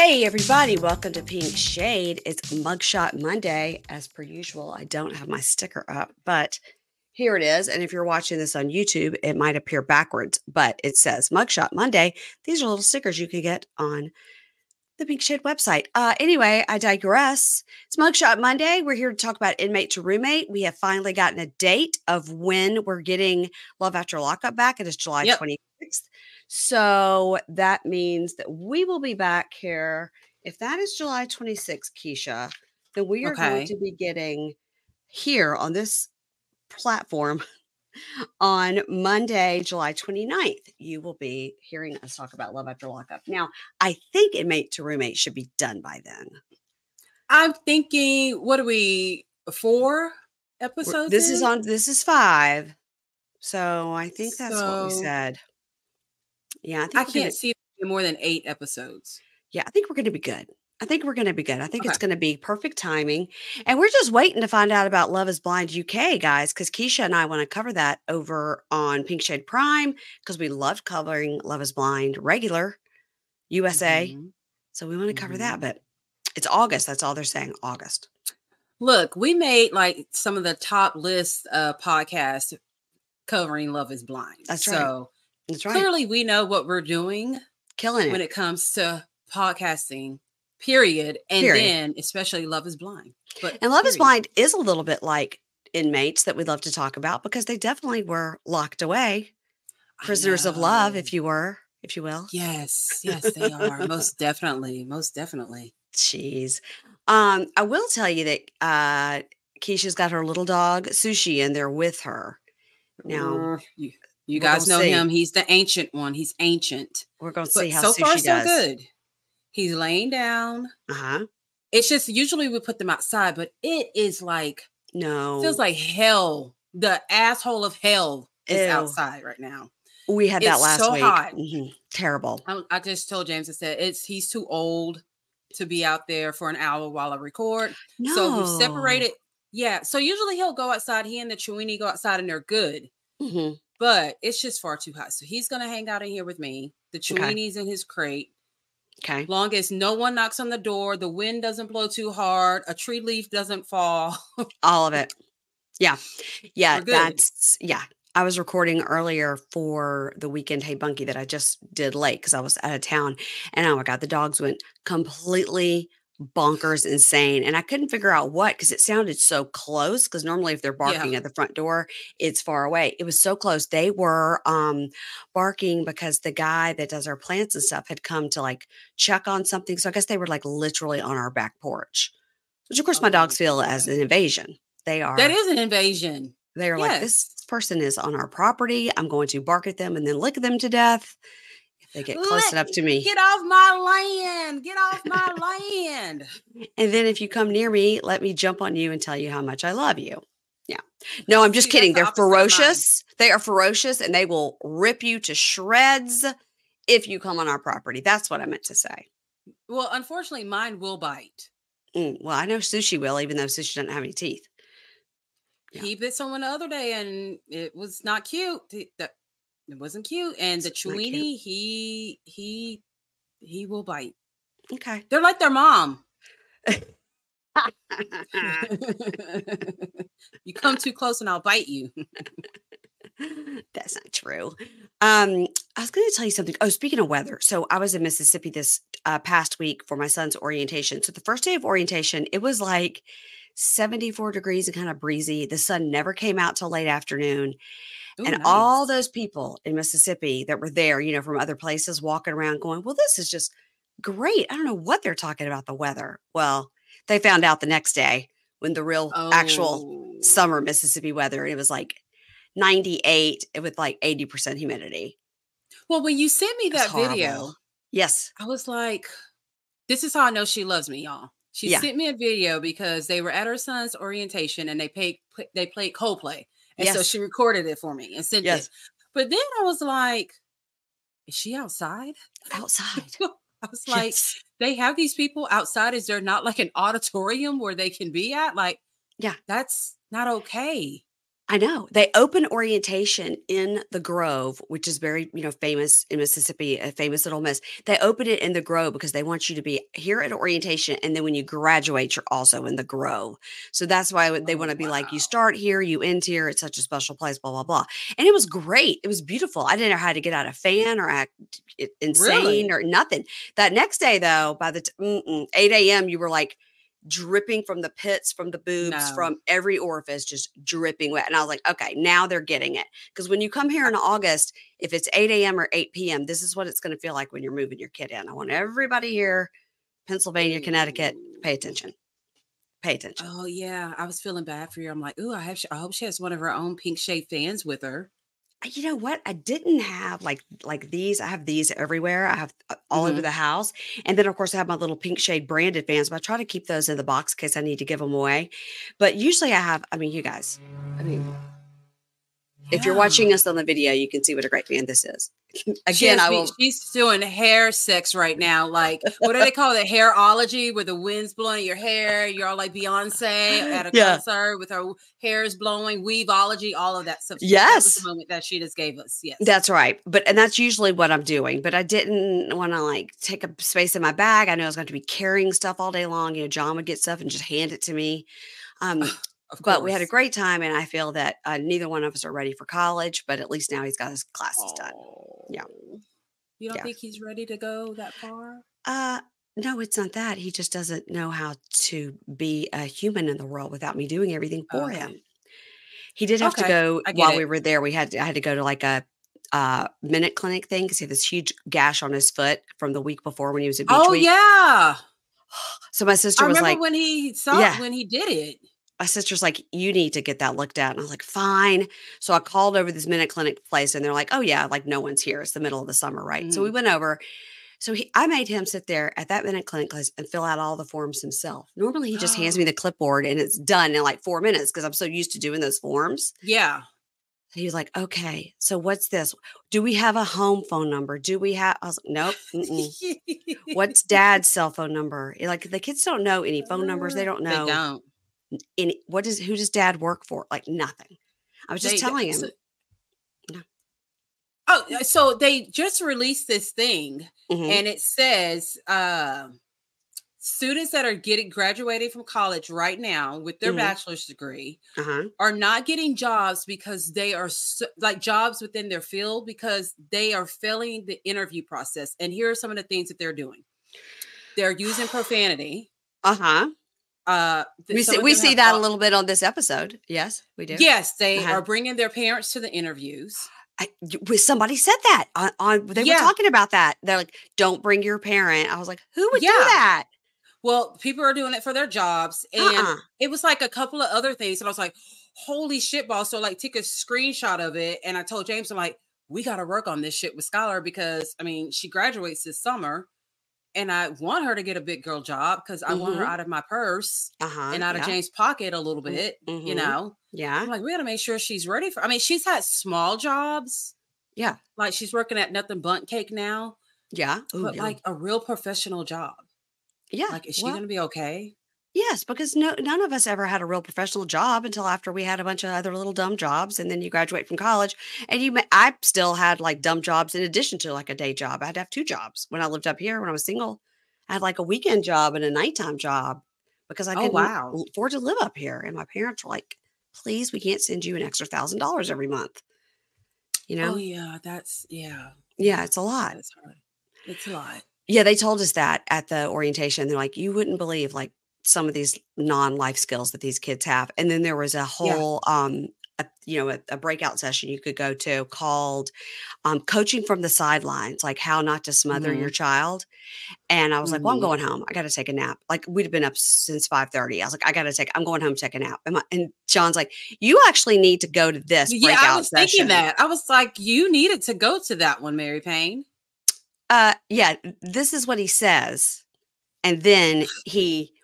Hey everybody, welcome to Pink Shade. It's Mugshot Monday. As per usual, I don't have my sticker up, but here it is. And if you're watching this on YouTube, it might appear backwards, but it says Mugshot Monday. These are little stickers you can get on the Pink Shade website. Anyway, I digress. It's Mugshot Monday. We're here to talk about Inmate to Roommate. We have finally gotten a date of when we're getting Love After Lockup back. It is July 26th. So that means that we will be back here. If that is July 26th, Keisha, then we are going to be getting here on this platform on Monday, July 29th. You will be hearing us talk about Love After Lockup. Now, I think Inmate to Roommate should be done by then. I'm thinking, what are we, 4 episodes? This is 5. So I think that's what we said. Yeah, I can't see more than 8 episodes. Yeah, I think we're going to be good. I think it's going to be perfect timing. And we're just waiting to find out about Love is Blind UK, guys, because Keisha and I want to cover that over on Pink Shade Prime because we loved covering Love is Blind regular USA. Mm-hmm. So we want to cover that, but it's August. That's all they're saying, August. Look, we made like some of the top list podcasts covering Love is Blind. That's right. So clearly we know what we're doing. Killing it. When it comes to podcasting. Period. And then especially Love is Blind. And Love is Blind is a little bit like Inmates that we love to talk about because they definitely were locked away. Prisoners of love, if you will. Yes, they are. Most definitely. Jeez. I will tell you that Keisha's got her little dog, Sushi, in there with her. Now, you guys know him. He's the ancient one. He's ancient. We're going to see how so Sushi far, does. So good. He's laying down. It's just usually we put them outside, but it is like feels like hell. The asshole of hell is outside right now. We had that last week. Hot. Terrible. I just told James, I said he's too old to be out there for an hour while I record. No. So we've separated. Yeah. So usually he'll go outside. He and the Chewini go outside and they're good. But it's just far too hot. So he's going to hang out in here with me. The Chewini's in his crate. Okay. Long as no one knocks on the door, the wind doesn't blow too hard, a tree leaf doesn't fall. All of it. Yeah. I was recording earlier for the weekend Hey Bunky that I just did late because I was out of town. And oh my God, the dogs went completely bonkers insane. And I couldn't figure out what because it sounded so close because normally if they're barking at the front door, it's far away. It was so close. They were barking because the guy that does our plants and stuff had come to like check on something. So I guess they were like literally on our back porch, which of course my dogs feel as an invasion. That is an invasion. They're like, this person is on our property. I'm going to bark at them and then lick them to death. They get close enough to me. Get off my land. Get off my land. And then if you come near me, let me jump on you and tell you how much I love you. Yeah. No, I'm just kidding. They're ferocious. They are ferocious and they will rip you to shreds if you come on our property. That's what I meant to say. Well, unfortunately, mine will bite. Well, I know Sushi will, even though Sushi doesn't have any teeth. Yeah. He bit someone the other day and it was not cute. It wasn't cute. And the Chewini, he will bite. Okay. They're like their mom. You come too close and I'll bite you. That's not true. I was going to tell you something. Oh, speaking of weather. So I was in Mississippi this past week for my son's orientation. So the first day of orientation, it was like 74 degrees and kind of breezy. The sun never came out till late afternoon. Ooh, and all those people in Mississippi that were there, from other places walking around going, well, this is just great. I don't know what they're talking about the weather. Well, they found out the next day when the real actual summer Mississippi weather, it was like 98 with like 80% humidity. Well, when you sent me that video, yes, I was like, this is how I know she loves me, y'all. She sent me a video because they were at her son's orientation and they played Coldplay. And so she recorded it for me and sent it. But then I was like, is she outside? Outside. I was like, they have these people outside. Is there not like an auditorium where they can be at? Like, that's not okay. I know. They open orientation in the Grove, which is very, famous in Mississippi, a famous little miss. They open it in the Grove because they want you to be here at orientation. And then when you graduate, you're also in the Grove. So that's why they want Oh, to be like, you wow. start here, you end here. It's such a special place, blah, blah, blah. And it was great. It was beautiful. I didn't know how to get out a fan or act insane Really? or nothing. That next day, though, by the 8 a.m., you were like, dripping from the pits, from the boobs, No. from every orifice, just dripping wet. And I was like, okay, now they're getting it. Because when you come here in August, if it's 8 a.m. or 8 p.m., this is what it's going to feel like when you're moving your kid in. I want everybody here, Pennsylvania, Connecticut, pay attention. Pay attention. Oh, yeah. I was feeling bad for you. I'm like, ooh, I hope she has one of her own pink shade fans with her. You know what? I didn't have like these. I have these everywhere. I have all over Mhm. the house. And then of course I have my little pink shade branded fans, but I try to keep those in the box in case I need to give them away. But usually you guys, I mean, if you're Yeah. watching us on the video, you can see what a great fan this is. She Again, has I me will. she's doing hair sex right now, like, what do they call it? Hairology, where the wind's blowing your hair, you're all like Beyonce at a Yeah. concert with her hairs blowing, weaveology, all of that stuff. That was the Yes. moment that she just gave us. Yes. That's right. And that's usually what I'm doing. But I didn't want to like take up space in my bag. I knew I was going to be carrying stuff all day long. John would get stuff and just hand it to me. Um, Of but we had a course. great time, and I feel that neither one of us are ready for college. But at least now he's got his classes done. Yeah, Oh. You don't yeah. think he's ready to go that far? Uh, no, it's not that. He just doesn't know how to be a human in the world without me doing everything for him. Okay. He did have to Okay. go I get while it. we were there. I had to go to like a minute clinic thing because he had this huge gash on his foot from the week before when he was at Beach Oh, Week. yeah. So my I sister was remember like, when "Yeah." when he did it. My sister's like, "You need to get that looked at." And I was like, "Fine." So I called over this minute clinic place, and they're like, "Oh yeah, like no one's here. It's the middle of the summer, right?" So we Mhm. went over. So I made him sit there at that minute clinic place and fill out all the forms himself. Normally, he just hands me the clipboard and it's done in like 4 minutes because I'm so used to doing those forms. Yeah. He was like, "Okay, so what's this? Do we have a home phone number? Do we have?" I was like, "Nope. Mm-mm. What's dad's cell phone number?" Like the kids don't know any phone numbers. They don't They know don't. any. Who does dad work for? Like nothing. I was just They telling so him. No. so they just released this thing, Mm-hmm. and it says, students that are getting graduating from college right now with their Mm-hmm. bachelor's degree Uh-huh. are not getting jobs because they are like jobs within their field because they are failing the interview process. And here are some of the things that they're doing. They're using profanity. Uh-huh. Some of We them see have that a little bit on this episode. Yes, we do. yes, they Uh-huh. are bringing their parents to the interviews. Somebody said that on they were Yeah, talking about that. They're like, "Don't bring your parent." I was like, "Who would do yeah. that?" Well, people are doing it for their jobs, and Uh-uh. it was like a couple of other things, and I was like, "Holy shit, ball!" So like, took a screenshot of it, and I told James, I'm like, "We got to work on this shit with Skylar because I mean, she graduates this summer, and I want her to get a big girl job because I want her Mhm. out of my purse Uh-huh. and out of Yeah. James' pocket a little Mm, bit, you mhm. know." Yeah. I'm like, we got to make sure she's ready for. I mean, she's had small jobs, Yeah. like she's working at Nothing Bundt Cake now, Yeah. Ooh, but yum. like a real professional job. Yeah. Like, is she Well, gonna be okay? yes, because none of us ever had a real professional job until after we had a bunch of other little dumb jobs, and then you graduate from college, and I still had like dumb jobs in addition to like a day job. I had to have two jobs when I lived up here when I was single. I had like a weekend job and a nighttime job because I Oh, couldn't wow. afford to live up here, and my parents were like, "Please, we can't send you an extra $1,000 every month." You Oh, know? yeah, that's yeah, Yeah, yeah, it's a lot. that's hard. It's a lot. Yeah, they told us that at the orientation. They're like, "You wouldn't believe, like, some of these non-life skills that these kids have." And then there was a Yeah. whole, a breakout session you could go to called, "Coaching from the Sidelines," like, how not to smother your Mhm, child. And I was like, "Well, I'm mhm. going home. I gotta take a nap." Like, we'd have been up since 5:30. I was like, I'm going home to take a nap." And John's like, "You actually need to go to this Yeah, I breakout was thinking session." that. I was like, "You needed to go to that one, Mary Payne." Yeah, this is what he says. And then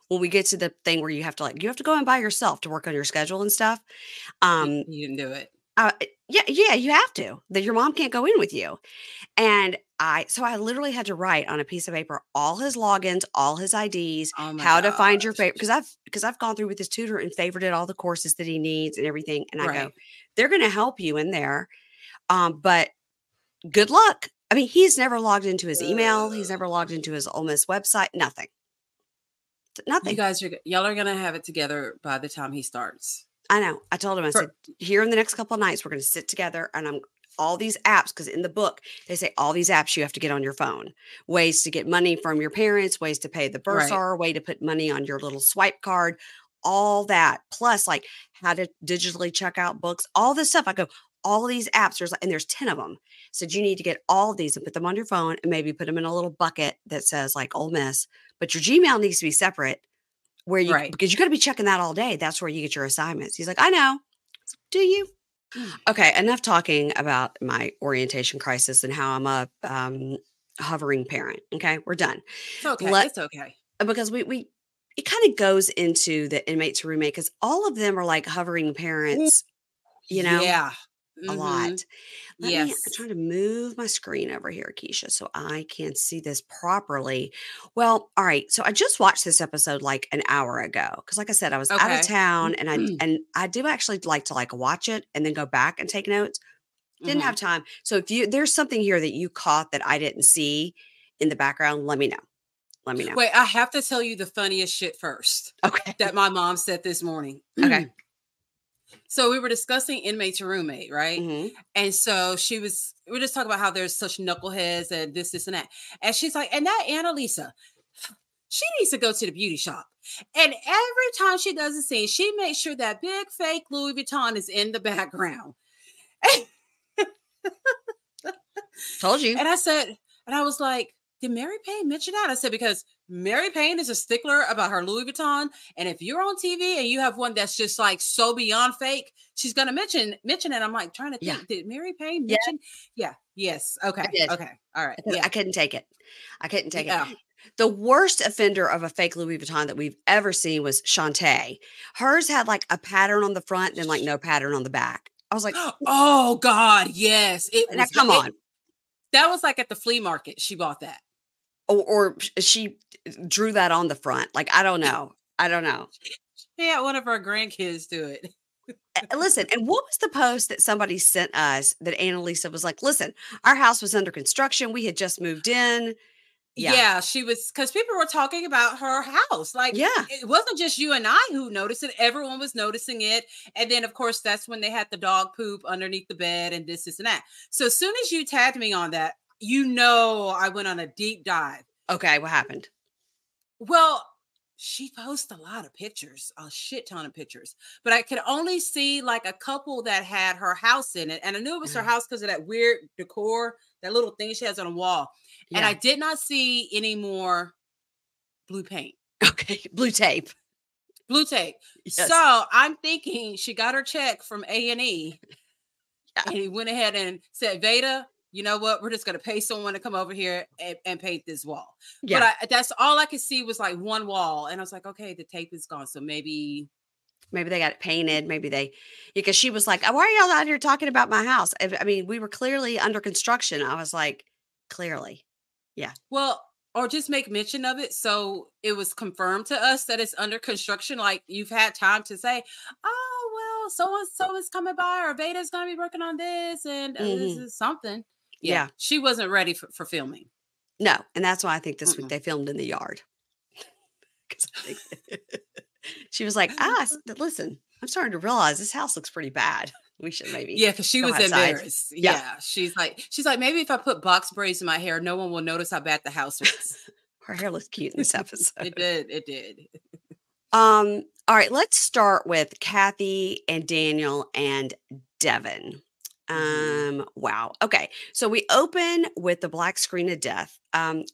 when we get to the thing where you have to go in by yourself to work on your schedule and stuff, You um, you didn't do it. Yeah, you have to. That your mom can't go in with you. And I literally had to write on a piece of paper all his logins, all his IDs, Oh my how to find your gosh. favorite because I've gone through with his tutor and favorited all the courses that he needs and everything. And I go, Right. they're going to help you in there, but good luck. I mean, he's never logged into his email. He's never logged into his Ole Miss website. Nothing. Nothing. Y'all are gonna have it together by the time he starts. I know. I told him, I said, For, here in the next couple of nights, we're going to sit together and I'm all these apps, because in the book, they say all these apps you have to get on your phone. Ways to get money from your parents, ways to pay the right. bursar, way to put money on your little swipe card, all that. Plus, like how to digitally check out books, all this stuff. I go, all these apps, there's 10 of them. So you need to get all of these and put them on your phone and maybe put them in a little bucket that says like Ole Miss, but your Gmail needs to be separate Right. because you got to be checking that all day. That's where you get your assignments. He's like, I know. Do you? Okay, enough talking about my orientation crisis and how I'm a hovering parent. Okay, we're done. It's okay. It's okay. Because we it kind of goes into the inmate to roommate because all of them are like hovering parents, Yeah. a lot. I'm Yes. trying to move my screen over here, Keisha, so I can see this properly. Well, all right. So I just watched this episode like an hour ago because, like I said, I was out of Okay. town, and I do actually like to like watch it and then go back and take notes. Didn't have time. So if there's something here that you caught that I didn't see in the background, let me know. Let me know. Wait, I have to tell you the funniest shit first. Okay. That my mom said this morning. Okay. So we were discussing inmate to roommate, right? Mm-hmm. And so we were just talking about how there's such knuckleheads and this, and that. And she's like, and that Annalisa, she needs to go to the beauty shop. And every time she does a scene, she makes sure that big fake Louis Vuitton is in the background. Told you. And I was like, did Mary Payne mention that? I said, because Mary Payne is a stickler about her Louis Vuitton. And if you're on TV and you have one that's just like so beyond fake, she's going to mention it. I'm like trying to think, did Mary Payne mention? Yeah. Yes. Okay. Okay. All right. Yeah. I couldn't take it. It. The worst offender of a fake Louis Vuitton that we've ever seen was Shantae. Hers had like a pattern on the front and like no pattern on the back. I was like, oh God, yes. Come on. That was like at the flea market. She bought that. Or she drew that on the front. Like, I don't know. She had one of her grandkids do it. Listen, and what was the post that somebody sent us that Annalisa was like, listen, our house was under construction. We had just moved in. Yeah, she was, because people were talking about her house. Like, it wasn't just you and I who noticed it. Everyone was noticing it. And then, of course, that's when they had the dog poop underneath the bed and this and that. So as soon as you tagged me on that, I went on a deep dive. Okay, what happened? Well, she posts a lot of pictures, a shit ton of pictures, but I could only see like a couple that had her house in it. And I knew it was her house because of that weird decor, that little thing she has on the wall. Yeah. And I did not see any more blue paint. Okay, blue tape. Blue tape. Yes. So I'm thinking she got her check from A&E. And he went ahead and said, Veda, you know what? We're just going to pay someone to come over here and paint this wall. Yeah. But that's all I could see was like one wall. And I was like, okay, the tape is gone. So maybe they got it painted. Maybe because she was like, why are y'all out here talking about my house? I mean, we were clearly under construction. I was like, clearly. Yeah. Well, or just make mention of it. So it was confirmed to us that it's under construction. Like you've had time to say, oh, well, so-and-so is coming by, or Veda's going to be working on this. And this is something. Yeah. She wasn't ready for filming. No. And that's why I think this week they filmed in the yard. She was like, listen, I'm starting to realize this house looks pretty bad. We should maybe. Yeah, because she was embarrassed. Yeah. She's like, maybe if I put box braids in my hair, no one will notice how bad the house was. Her hair looks cute in this episode. It did. All right, let's start with Kathy and Daniel and Devin. Wow. Okay. So we open with the black screen of death.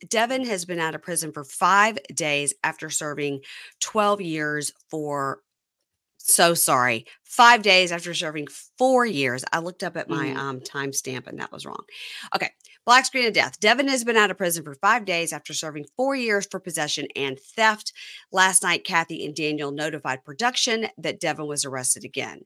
Devin has been out of prison for 5 days after serving 12 years for 5 days after serving 4 years. I looked up at my timestamp and that was wrong. Okay. Black screen of death. Devin has been out of prison for 5 days after serving 4 years for possession and theft. Last night, Kathy and Daniel notified production that Devin was arrested again.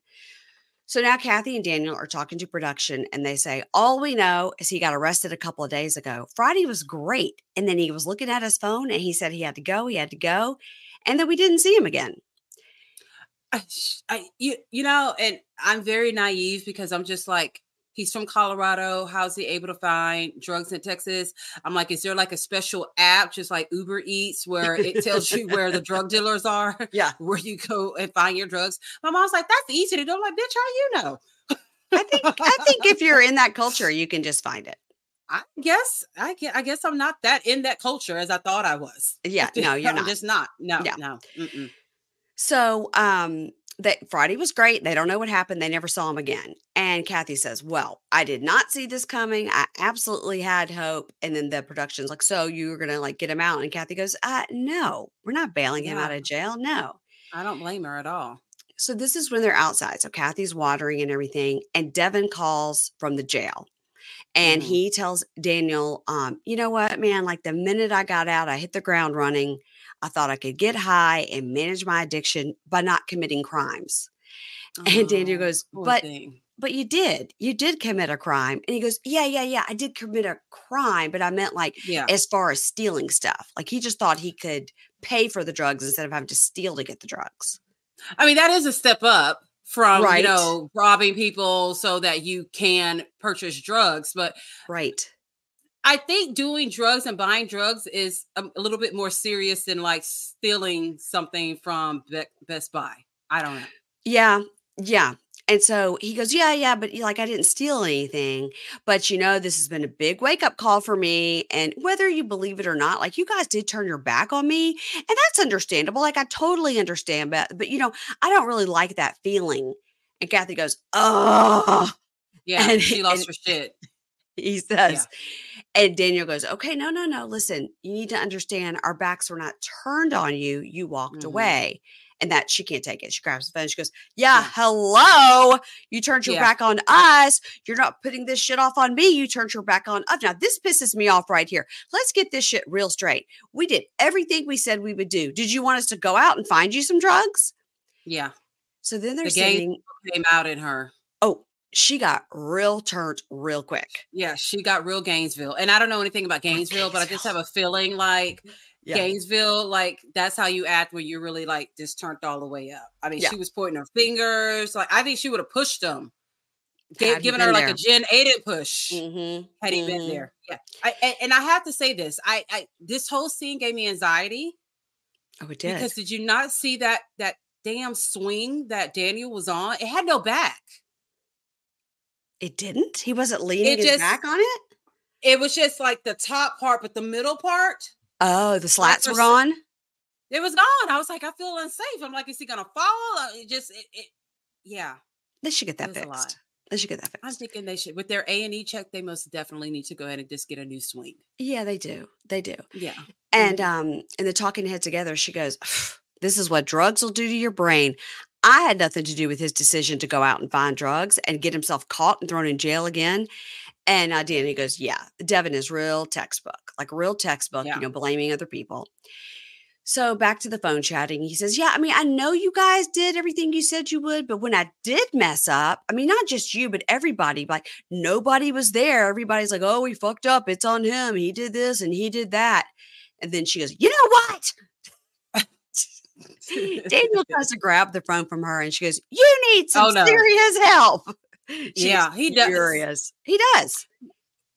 So now Kathy and Daniel are talking to production and they say, all we know is he got arrested a couple of days ago. Friday was great. And then he was looking at his phone and he said he had to go. And then we didn't see him again. You know, and I'm very naive because I'm just like, he's from Colorado. How's he able to find drugs in Texas? I'm like, is there like a special app, just like Uber Eats, where it tells you where the drug dealers are? Yeah. Where you go and find your drugs. My mom's like, that's easy to do. I'm like, bitch, how you know? I think if you're in that culture, you can just find it. I guess I'm not that in that culture as I thought I was. Yeah, no, you're not. I'm just not. No, no. Mm-mm. So, that Friday was great. They don't know what happened. They never saw him again. And Kathy says, well, I did not see this coming. I absolutely had hope. And then the production's like, so you were going to like get him out. And Kathy goes, no, we're not bailing him out of jail. No. I don't blame her at all. So this is when they're outside. So Kathy's watering and everything. And Devin calls from the jail. And he tells Daniel, you know what, man, like the minute I got out, I hit the ground running. I thought I could get high and manage my addiction by not committing crimes. And Daniel goes, but you did commit a crime. And he goes, yeah. I did commit a crime, but I meant like, as far as stealing stuff, like he just thought he could pay for the drugs instead of having to steal to get the drugs. I mean, that is a step up from, you know, robbing people so that you can purchase drugs. But I think doing drugs and buying drugs is a little bit more serious than like stealing something from Best Buy. I don't know. Yeah. And so he goes, yeah, but like I didn't steal anything. But, you know, this has been a big wake up call for me. And whether you believe it or not, like you guys did turn your back on me. And that's understandable. Like I totally understand. But you know, I don't really like that feeling. And Kathy goes, oh. Yeah, and she lost her shit. He says. And Daniel goes, okay, no. Listen, you need to understand our backs were not turned on you. You walked away. And that she can't take it. She grabs the phone. She goes, hello. You turned your back on us. You're not putting this shit off on me. You turned your back on us. Now, this pisses me off right here. Let's get this shit real straight. We did everything we said we would do. Did you want us to go out and find you some drugs? Yeah. So then they're saying, came out in her. Oh, she got real turned real quick. Yeah, she got real Gainesville. And I don't know anything about Gainesville, but I just have a feeling like Gainesville, like that's how you act when you're really like just turned all the way up. I mean, she was pointing her fingers. Like I think she would have pushed them, given her like a Gen 8 push had he been there. Yeah, and I have to say this: I this whole scene gave me anxiety. Oh, it did. Because did you not see that damn swing that Daniel was on? It had no back. It didn't? He wasn't leaning his back on it? It was just like the top part, but the middle part. Oh, the slats were gone? It was gone. I was like, I feel unsafe. I'm like, is he going to fall? Yeah. They should get that fixed. I'm thinking they should. With their A&E check, they most definitely need to go ahead and just get a new swing. Yeah, they do. Yeah. And in the talking head together, she goes, this is what drugs will do to your brain. I had nothing to do with his decision to go out and find drugs and get himself caught and thrown in jail again. And Danny goes, yeah, Devin is real textbook, you know, blaming other people. So back to the phone chatting. He says, yeah, I mean, I know you guys did everything you said you would, but when I did mess up, I mean, not just you, but everybody, like nobody was there. Everybody's like, oh, he fucked up. It's on him. He did this and he did that. And then she goes, you know what? Daniel tries to grab the phone from her and she goes, you need some serious help. He does. Furious. He does.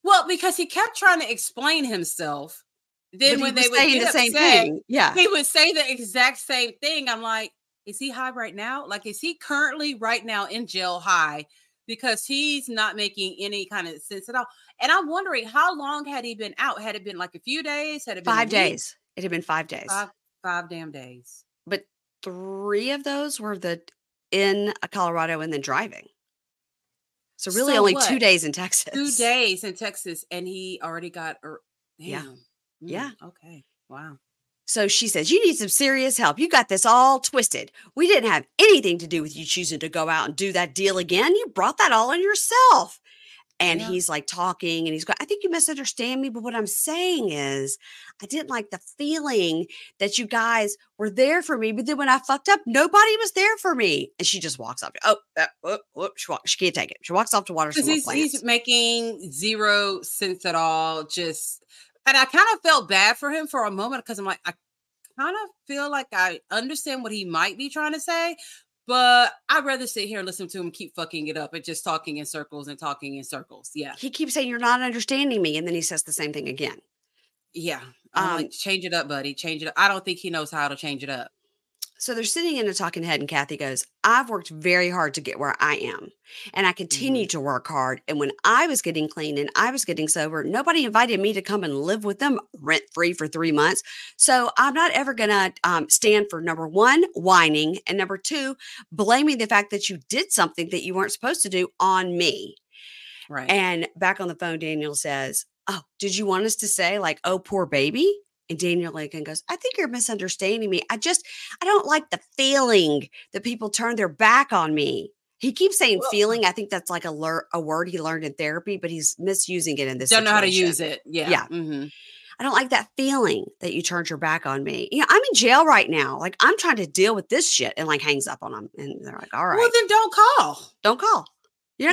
Well, because he kept trying to explain himself. Then when they would get upset, same thing. Yeah. He would say the exact same thing. I'm like, is he high right now? Like, is he currently right now in jail high? Because he's not making any kind of sense at all. And I'm wondering, how long had he been out? Had it been like a few days? Had it been 5 days? It had been 5 days. Five damn days. But 3 of those were in Colorado and then driving. So really only 2 days in Texas. 2 days in Texas. And he already got, damn. Yeah. Okay. Wow. So she says, you need some serious help. You got this all twisted. We didn't have anything to do with you choosing to go out and do that deal again. You brought that all on yourself. And he's like talking and he's going, I think you misunderstand me. But what I'm saying is, I didn't like the feeling that you guys were there for me. But then when I fucked up, nobody was there for me. And she just walks off. She can't take it. She walks off to water some more plants. He's making zero sense at all. And I kind of felt bad for him for a moment because I'm like, I kind of feel like I understand what he might be trying to say. But I'd rather sit here and listen to him keep fucking it up and just talking in circles and talking in circles. Yeah. He keeps saying, you're not understanding me. And then he says the same thing again. Yeah. I'm like, change it up, buddy. Change it up. I don't think he knows how to change it up. So they're sitting in a talking head and Kathy goes, I've worked very hard to get where I am. And I continue to work hard. And when I was getting clean and I was getting sober, nobody invited me to come and live with them rent free for 3 months. So I'm not ever going to stand for number one, whining. And number two, blaming the fact that you did something that you weren't supposed to do on me. Right. And back on the phone, Daniel says, oh, did you want us to say like, oh, poor baby? And Daniel Lincoln goes, I think you're misunderstanding me. I don't like the feeling that people turn their back on me. He keeps saying feeling. I think that's like a word he learned in therapy, but he's misusing it in this situation. Don't know how to use it. Yeah. Yeah. Mm-hmm. I don't like that feeling that you turned your back on me. You know, I'm in jail right now. Like I'm trying to deal with this shit and like hangs up on them. And they're like, all right. Well, then don't call. Don't call. You're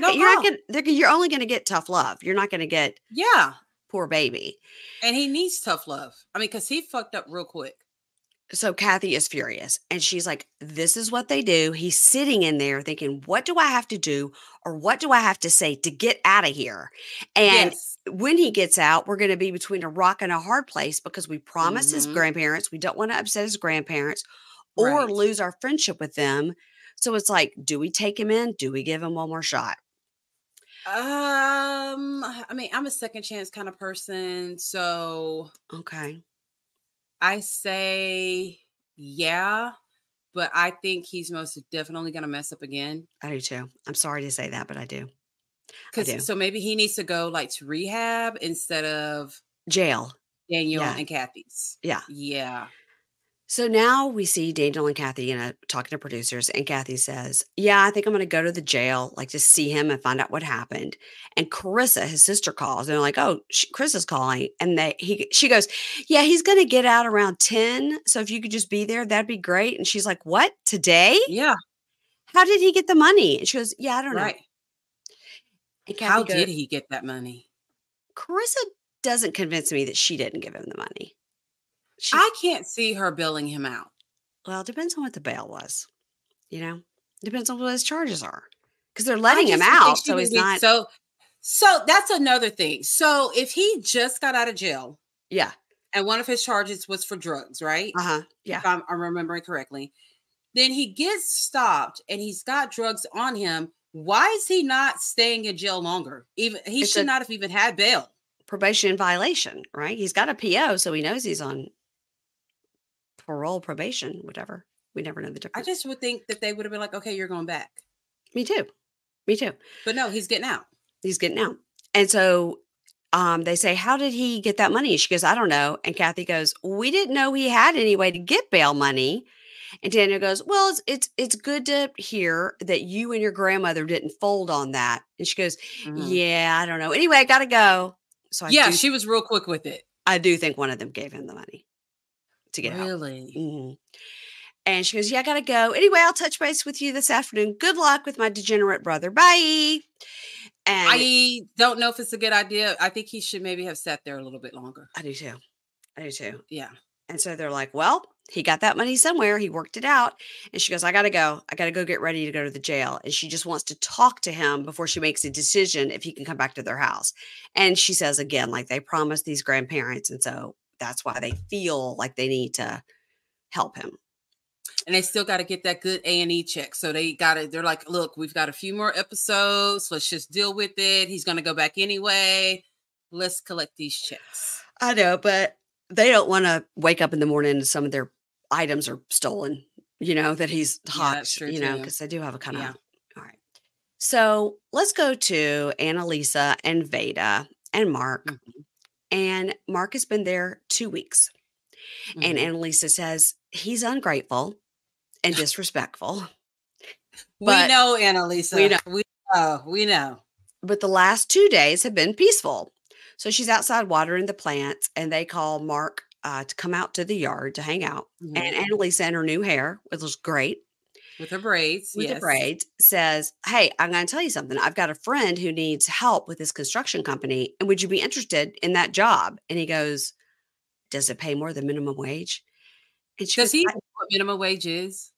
only going to get tough love. You're not going to get. Yeah. Poor baby. And he needs tough love. I mean, because he fucked up real quick. So Kathy is furious. And she's like, this is what they do. He's sitting in there thinking, what do I have to do? Or what do I have to say to get out of here? And when he gets out, we're going to be between a rock and a hard place because we promised his grandparents. We don't want to upset his grandparents or lose our friendship with them. So it's like, do we take him in? Do we give him one more shot? I mean, I'm a second chance kind of person, so okay. I say yeah, but I think he's most definitely going to mess up again. I do too. I'm sorry to say that, but I do. So maybe he needs to go like to rehab instead of jail. Daniel and Kathy's. Yeah. Yeah. So now we see Daniel and Kathy talking to producers, and Kathy says, yeah, I think I'm going to go to the jail, like to see him and find out what happened. And Carissa, his sister, calls, and they're like, oh, Carissa's calling. And she goes, yeah, he's going to get out around 10. So if you could just be there, that'd be great. And she's like, what, today? Yeah. How did he get the money? And she goes, yeah, I don't know. Right. How did he get that money? Carissa doesn't convince me that she didn't give him the money. I can't see her bailing him out. Well, it depends on what the bail was. You know, depends on what his charges are. Because they're letting him out, so he's not. So that's another thing. So if he just got out of jail, yeah, and one of his charges was for drugs, right? Yeah, if I'm remembering correctly, then he gets stopped and he's got drugs on him. Why is he not staying in jail longer? He should not have even had bail. Probation violation, right? He's got a PO, so he knows he's on parole, probation, whatever. We never know the difference. I just would think that they would have been like, okay, you're going back. Me too. But no, he's getting out. And so they say, how did he get that money? She goes, I don't know. And Kathy goes, we didn't know he had any way to get bail money. And Daniel goes, well, it's good to hear that you and your grandmother didn't fold on that. And she goes, yeah, I don't know. Anyway, I got to go. So she was real quick with it. I do think one of them gave him the money to get out. Really? Mm-hmm. And she goes, yeah, I got to go. Anyway, I'll touch base with you this afternoon. Good luck with my degenerate brother. Bye. And I don't know if it's a good idea. I think he should maybe have sat there a little bit longer. I do too. Yeah. And so they're like, well, he got that money somewhere. He worked it out. And she goes, I got to go. I got to go get ready to go to the jail. And she just wants to talk to him before she makes a decision if he can come back to their house. And she says, again, like they promised these grandparents. And so that's why they feel like they need to help him. And they still got to get that good A&E check. So they're like, look, we've got a few more episodes. Let's just deal with it. He's going to go back anyway. Let's collect these checks. I know, but they don't want to wake up in the morning and some of their items are stolen, that he's hot, because they do have a kind of, all right. So let's go to Annalisa and Veda and Mark. Mm-hmm. And Mark has been there 2 weeks. Mm-hmm. And Annalisa says he's ungrateful and disrespectful. We know, Annalisa. We know. but the last 2 days have been peaceful. So she's outside watering the plants, and they call Mark to come out to the yard to hang out. And Annalisa in her new hair, which was great. With her braids, with the braids, says, "Hey, I'm going to tell you something. I've got a friend who needs help with his construction company, and would you be interested in that job?" And he goes, "Does it pay more than minimum wage?" And she Does he know what minimum wage is?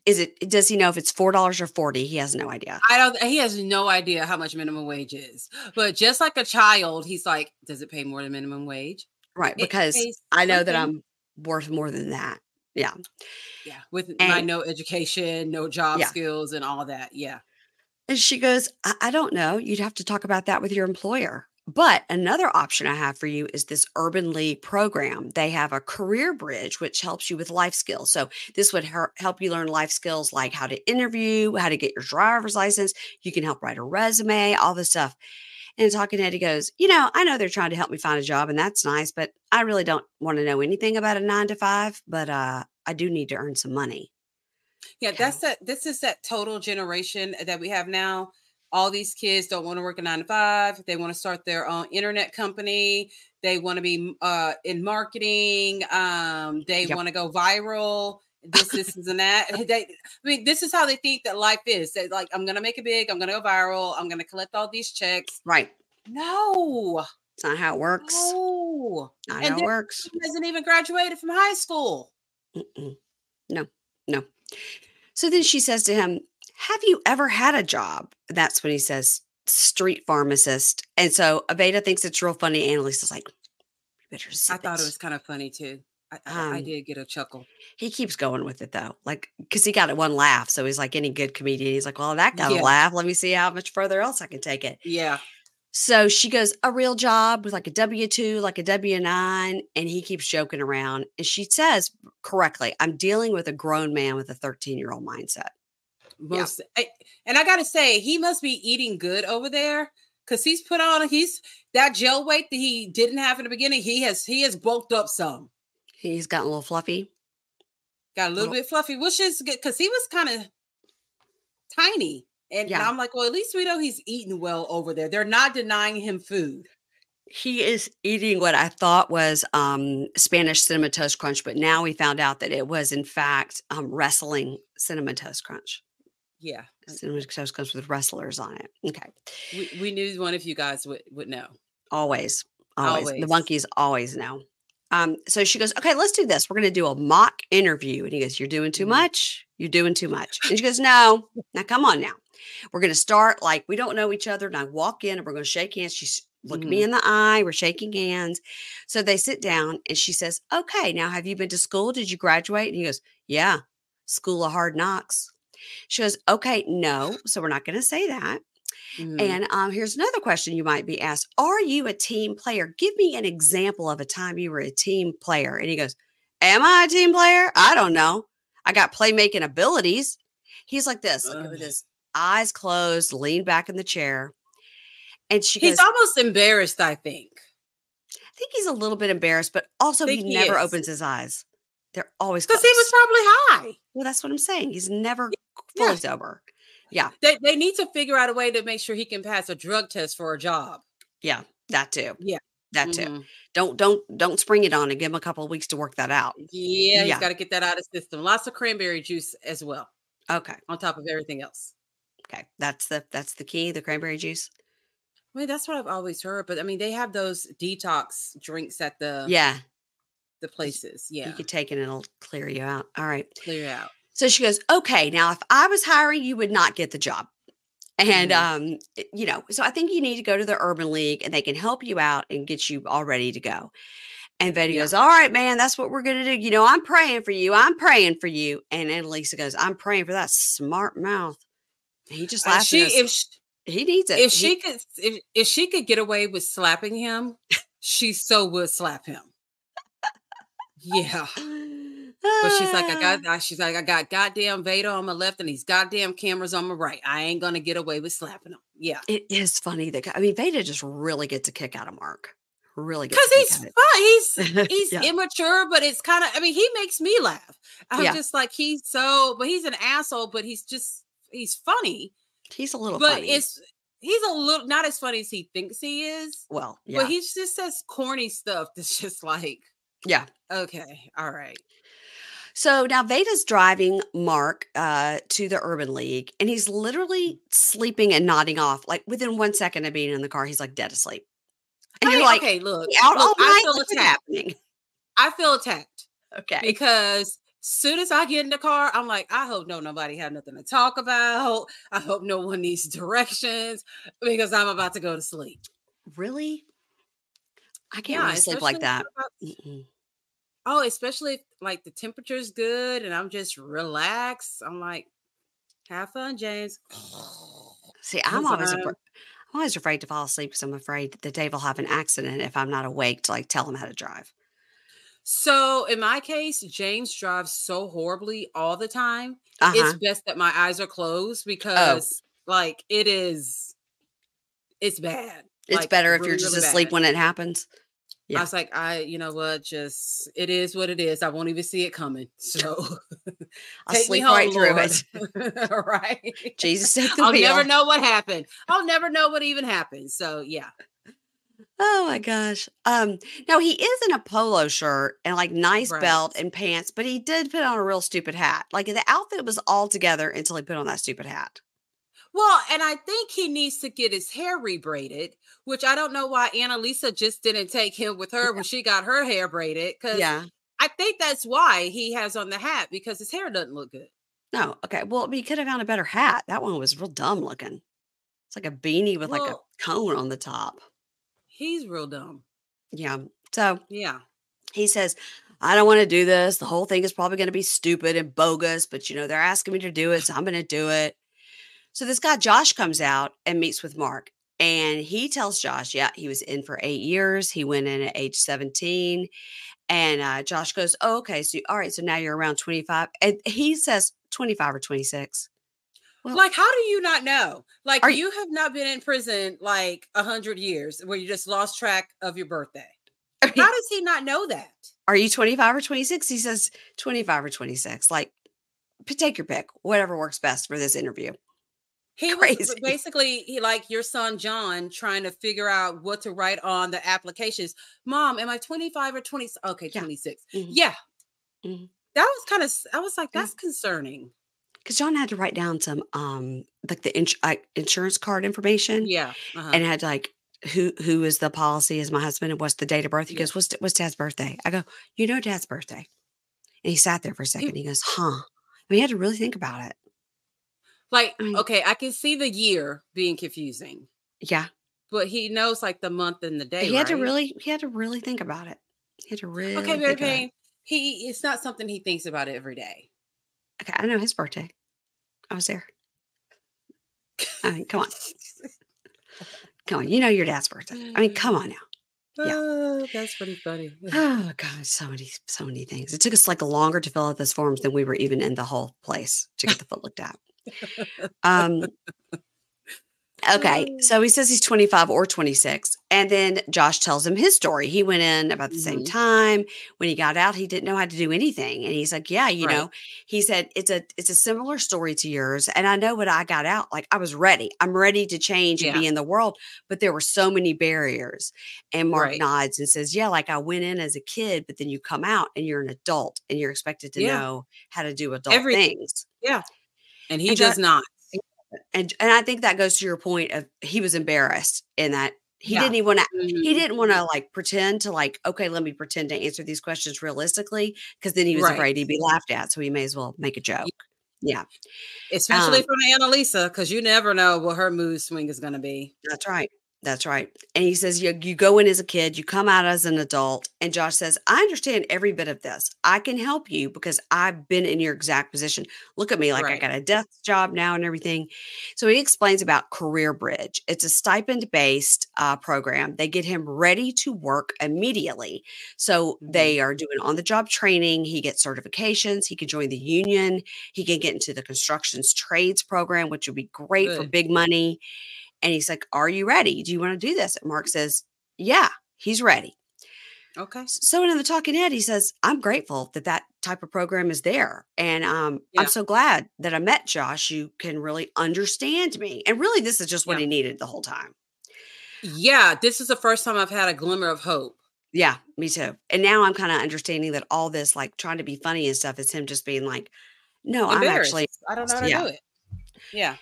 Does he know if it's $4 or 40? He has no idea. He has no idea how much minimum wage is. But just like a child, he's like, "Does it pay more than minimum wage?" Right, because I know that I'm worth more than that. Yeah. Yeah. With my no education, no job skills and all that. Yeah. And she goes, I don't know. You'd have to talk about that with your employer. But another option I have for you is this Urban League program. They have a career bridge, which helps you with life skills. So this would help you learn life skills like how to interview, how to get your driver's license. You can help write a resume, all this stuff. And talking to Eddie goes, I know they're trying to help me find a job, and that's nice, but I really don't want to know anything about a 9 to 5, but I do need to earn some money. Yeah, this is that total generation that we have now. All these kids don't want to work a 9 to 5. They want to start their own internet company. They want to be in marketing. They want to go viral. This and that. This is how they think that life is. They're like, I'm going to make it big. I'm going to go viral. I'm going to collect all these checks. Right. No. It's not how it works. No. Not how it works. He hasn't even graduated from high school. No. So then she says to him, "Have you ever had a job?" That's when he says, "Street pharmacist." And so Aveda thinks it's real funny. Annalisa's like, "You better zip I thought it was kind of funny too. I did get a chuckle. He keeps going with it though, like, because he got one laugh. So he's like any good comedian. He's like, "Well, that got a laugh. Let me see how much further else I can take it." Yeah. So she goes, "A real job with like a W-2, like a W-9. And he keeps joking around. And she says correctly, "I'm dealing with a grown man with a 13-year-old mindset." And I got to say, he must be eating good over there, because he's that gel weight that he didn't have in the beginning. He has bulked up some. He's gotten a little fluffy. Got a little bit fluffy, which is good because he was kind of tiny. And I'm like, well, at least we know he's eating well over there. They're not denying him food. He is eating what I thought was Spanish Cinnamon Toast Crunch, but now we found out that it was, in fact, wrestling Cinnamon Toast Crunch. Yeah. Cinnamon Toast Crunch with wrestlers on it. Okay. We knew one of you guys would know. Always. The monkeys always know. So she goes, "Okay, let's do this. We're going to do a mock interview." And he goes, "You're doing too much. You're doing too much." And she goes, "No, now come on now. We're going to start like we don't know each other. And I walk in and we're going to shake hands." She's looking me in the eye. We're shaking hands. So they sit down and she says, "Okay, now have you been to school? Did you graduate?" And he goes, "Yeah, School of Hard Knocks." She goes, "Okay, no. So we're not going to say that." And here's another question you might be asked. "Are you a team player? Give me an example of a time you were a team player." And he goes, "Am I a team player? I don't know. I got playmaking abilities." He's like this, like with his eyes closed, leaned back in the chair. And he's almost embarrassed, I think. I think he's a little bit embarrassed, but also he never opens his eyes. They're always closed. Because he was probably high. Well, that's what I'm saying. He's never fully sober. Yeah. They need to figure out a way to make sure he can pass a drug test for a job. Yeah, that too. Yeah. That too. Don't spring it on and give him a couple of weeks to work that out. Yeah, he's got to get that out of the system. Lots of cranberry juice as well. Okay. On top of everything else. Okay. That's the key, the cranberry juice. Well, that's what I've always heard. But I mean, they have those detox drinks at the places. Yeah. You could take it and it'll clear you out. All right. Clear you out. So she goes, "Okay, now if I was hiring, you would not get the job." And, so I think you need to go to the Urban League and they can help you out and get you all ready to go. And Betty goes, "All right, man, that's what we're going to do. I'm praying for you. I'm praying for you." And Annalisa goes, "I'm praying for that smart mouth." And he just laughs. He needs it. If she could get away with slapping him, she so would slap him. Yeah. But she's like, I got goddamn Vader on my left and these goddamn cameras on my right. I ain't going to get away with slapping him. Yeah. It is funny. Vader just really gets a kick out of Mark. Really gets because he's fun. He's immature, but it's kind of, he makes me laugh. I'm just like, but he's an asshole, but he's funny. He's a little funny. he's a little not as funny as he thinks he is. Well, yeah. But he just says corny stuff that's just like, yeah. Okay. All right. So now Veda's driving Mark to the Urban League, and he's literally sleeping and nodding off. Like within 1 second of being in the car, he's like dead asleep. And you're like, okay, look, out all I night? feel What's attacked. happening? I feel attacked. Okay. Because soon as I get in the car, I'm like, I hope nobody have nothing to talk about. I hope no one needs directions because I'm about to go to sleep. Really? I can't really sleep like that. Oh, especially if, like, the temperature's good and I'm just relaxed. I'm like, have fun, James. See, I'm always afraid to fall asleep because I'm afraid that Dave will have an accident if I'm not awake to like tell him how to drive. So in my case, James drives so horribly all the time. It's best that my eyes are closed because like it's bad. It's like, better if you're just asleep when it happens. Yeah. I was like, you know what? Just, it is what it is. I won't even see it coming. So I'll sleep home, right through it. Right. Jesus, take the I'll wheel. never know what happened. I'll never know what even happened. So yeah. Oh my gosh. Now he is in a polo shirt and like nice belt and pants, but he did put on a real stupid hat. Like the outfit was all together until he put on that stupid hat. Well, and I think he needs to get his hair rebraided, which I don't know why Annalisa just didn't take him with her when she got her hair braided. Because I think that's why he has on the hat, because his hair doesn't look good. No. Okay. Well, he could have found a better hat. That one was real dumb looking. It's like a beanie with like a cone on the top. He's real dumb. Yeah. So yeah, he says, I don't want to do this. The whole thing is probably going to be stupid and bogus, but they're asking me to do it, so I'm going to do it. So this guy, Josh, comes out and meets with Mark, and he tells Josh, he was in for 8 years. He went in at age 17. And Josh goes, oh, okay. So, all right. So now you're around 25. And he says 25 or 26. Well, like, how do you not know? Like, you have not been in prison like 100 years where you just lost track of your birthday. How does he not know that? Are you 25 or 26? He says 25 or 26. Like, take your pick. Whatever works best for this interview. He was basically like your son, John, trying to figure out what to write on the applications. Mom, am I 25 or 20? Okay, 26. Mm-hmm. Yeah. Mm-hmm. That was kind of, I was like, that's concerning. Because John had to write down some, like the insurance card information. Yeah. And had like, who is the policy as my husband and what's the date of birth? He goes, what's Dad's birthday? I go, Dad's birthday. And he sat there for a second. He goes, huh. I mean, he had to really think about it. Like, okay, I can see the year being confusing. Yeah. But he knows like the month and the day. He had to really think about it. He had to really Mary Payne, it's not something he thinks about every day. Okay, I know his birthday. I was there. I mean, come on. Come on. You know your dad's birthday. I mean, come on now. Yeah. That's pretty funny. Oh God, so many things. It took us like longer to fill out those forms than we were even in the whole place to get the foot looked at. Okay, so he says he's 25 or 26, and then Josh tells him his story. He went in about the same time. When he got out, he didn't know how to do anything, and he's like, "Yeah, he said it's a similar story to yours, and I know when I got out, like I was ready. I'm ready to change and be in the world, but there were so many barriers." And Mark nods and says, "Yeah, like I went in as a kid, but then you come out and you're an adult, and you're expected to know how to do adult things." Yeah, and he does not. And I think that goes to your point of he was embarrassed in that he didn't want to like pretend to like, okay, let me pretend to answer these questions realistically. Cause then he was afraid he'd be laughed at. So he may as well make a joke. Yeah. Especially from Annalisa, cause you never know what her mood swing is going to be. That's right. That's right. And he says, you go in as a kid, you come out as an adult. And Josh says, I understand every bit of this. I can help you because I've been in your exact position. Look at me. Like I got a desk job now and everything. So he explains about Career Bridge. It's a stipend-based program. They get him ready to work immediately. So they are doing on-the-job training. He gets certifications. He can join the union. He can get into the constructions trades program, which would be great for big money. And he's like, are you ready? Do you want to do this? And Mark says, yeah, he's ready. Okay. So in the talking head, he says, I'm grateful that type of program is there. And Yeah. I'm so glad that I met Josh. You can really understand me. And really, this is just what Yeah. he needed the whole time. Yeah. This is the first time I've had a glimmer of hope. Yeah, me too. And now I'm kind of understanding that all this, like trying to be funny and stuff, is him just being like, no, I'm actually, Embarrassed. I don't know how to yeah. do it. Yeah.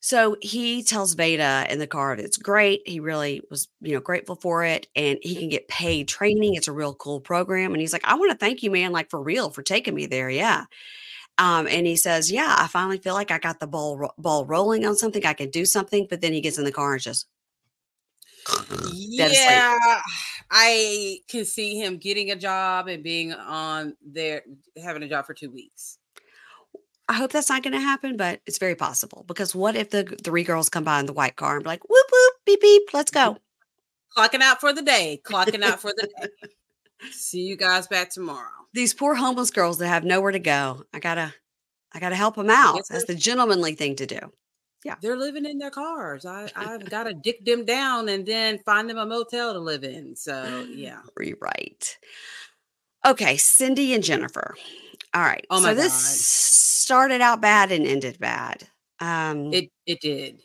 So he tells Veda in the car that it's great. He really was, grateful for it. And he can get paid training. It's a real cool program. And he's like, I want to thank you, man, like for real, for taking me there. Yeah. And he says, yeah, I finally feel like I got the ball rolling on something. I can do something. But then he gets in the car and just dead asleep. Yeah, I can see him getting a job and being on there, having a job for 2 weeks. I hope that's not going to happen, but it's very possible, because what if the 3 girls come by in the white car and be like, whoop, whoop, beep, beep, let's go. Clocking out for the day. Clocking out for the day. See you guys back tomorrow. These poor homeless girls that have nowhere to go. I gotta help them out. That's the gentlemanly thing to do. Yeah. They're living in their cars. I've got to dick them down and then find them a motel to live in. So, yeah. Right. Okay, Cindy and Jennifer. All right. Oh my God. This started out bad and ended bad. It did.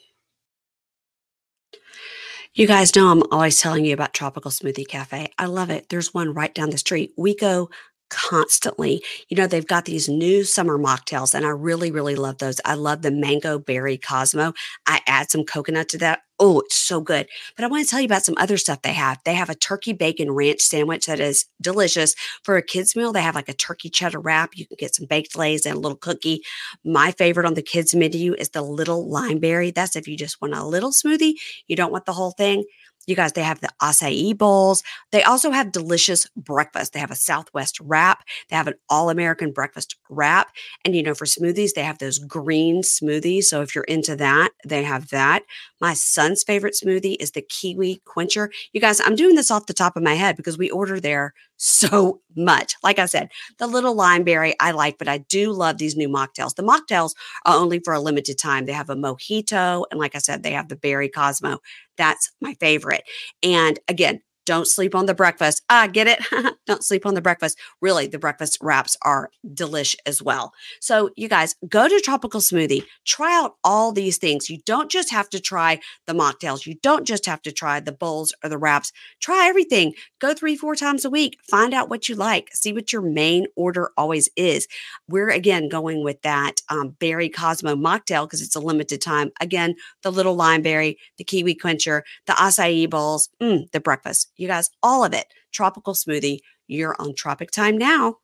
You guys know I'm always telling you about Tropical Smoothie Cafe. I love it. There's one right down the street. We go constantly. They've got these new summer mocktails, and I really, really love those. I love the mango berry Cosmo. I add some coconut to that. Oh, it's so good. But I want to tell you about some other stuff they have. They have a turkey bacon ranch sandwich that is delicious. For a kid's meal, they have like a turkey cheddar wrap. You can get some baked lays and a little cookie. My favorite on the kids menu is the little limeberry. That's if you just want a little smoothie. You don't want the whole thing. You guys, they have the acai bowls. They also have delicious breakfast. They have a Southwest wrap. They have an all-American breakfast wrap. And, for smoothies, they have those green smoothies. So if you're into that, they have that. My son's favorite smoothie is the Kiwi Quencher. You guys, I'm doing this off the top of my head because we order there so much. Like I said, the little limeberry I like, but I do love these new mocktails. The mocktails are only for a limited time. They have a mojito. And like I said, they have the berry Cosmo. That's my favorite. And again, don't sleep on the breakfast. Get it? Don't sleep on the breakfast. Really, the breakfast wraps are delish as well. So you guys, go to Tropical Smoothie. Try out all these things. You don't just have to try the mocktails. You don't just have to try the bowls or the wraps. Try everything. Go 3-4 times a week. Find out what you like. See what your main order always is. We're, again, going with that berry Cosmo mocktail because it's a limited time. Again, the little limeberry, the Kiwi Quencher, the acai bowls, the breakfast. You guys, all of it. Tropical Smoothie. You're on Tropic Time now.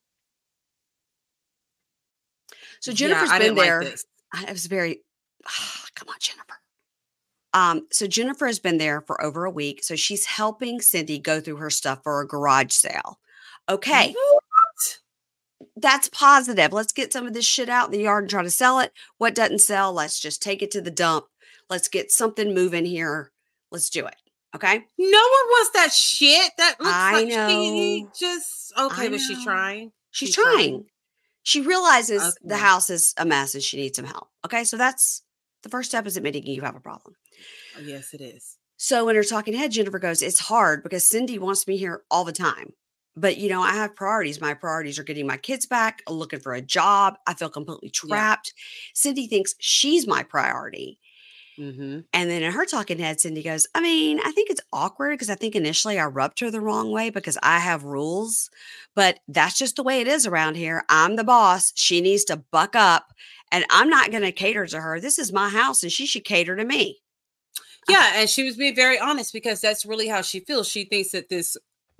So Jennifer's been there. I was very, come on, Jennifer. So Jennifer has been there for over a week. So she's helping Cindy go through her stuff for a garage sale. Okay. What? That's positive. Let's get some of this shit out in the yard and try to sell it. What doesn't sell, let's just take it to the dump. Let's get something moving here. Let's do it. Okay. No one wants that shit. That looks I know. She just okay, but she's trying. She's trying. She realizes the house is a mess and she needs some help. Okay. So that's the first step, is admitting you have a problem. Oh, yes, it is. So in her talking head, Jennifer goes, it's hard because Cindy wants me here all the time. But, I have priorities. My priorities are getting my kids back, looking for a job. I feel completely trapped. Yeah. Cindy thinks she's my priority. Mm-hmm. And then in her talking head, Cindy goes, I think it's awkward because I think initially I rubbed her the wrong way because I have rules, but that's just the way it is around here. I'm the boss. She needs to buck up, and I'm not going to cater to her. This is my house and she should cater to me. Yeah. And she was being very honest because that's really how she feels. She thinks that this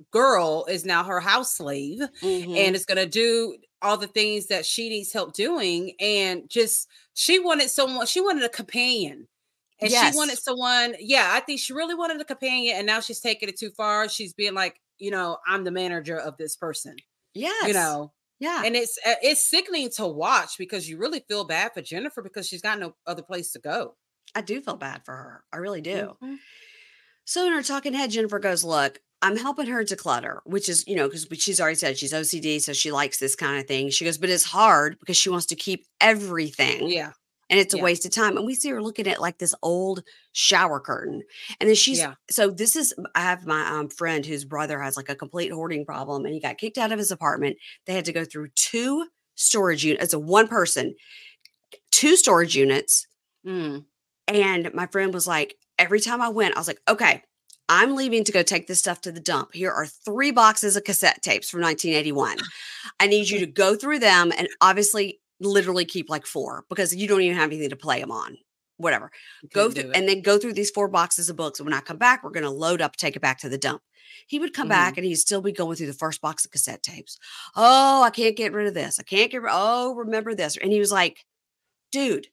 girl is now her house slave and is going to do all the things that she needs help doing. And just, she wanted a companion. And she wanted someone, I think she really wanted a companion, and now she's taking it too far. She's being like, I'm the manager of this person. Yes. Yeah. And it's sickening to watch because you really feel bad for Jennifer because she's got no other place to go. I do feel bad for her. I really do. Mm-hmm. So in her talking head, Jennifer goes, look, I'm helping her declutter, which is, because she's already said she's OCD, so she likes this kind of thing. She goes, but it's hard because she wants to keep everything. Yeah. And it's a waste of time. And we see her looking at like this old shower curtain. And then I have my friend whose brother has like a complete hoarding problem and he got kicked out of his apartment. They had to go through 2 storage units. It's a one person, 2 storage units. Mm. And my friend was like, every time I went, I was like, okay, I'm leaving to go take this stuff to the dump. Here are 3 boxes of cassette tapes from 1981. I need you to go through them and obviously literally keep like 4 because you don't even have anything to play them on. Whatever. Go through and then go through these 4 boxes of books. And when I come back, we're going to load up, take it back to the dump. He would come back and he'd still be going through the first box of cassette tapes. Oh, I can't get rid of this. I can't remember this. And he was like, dude.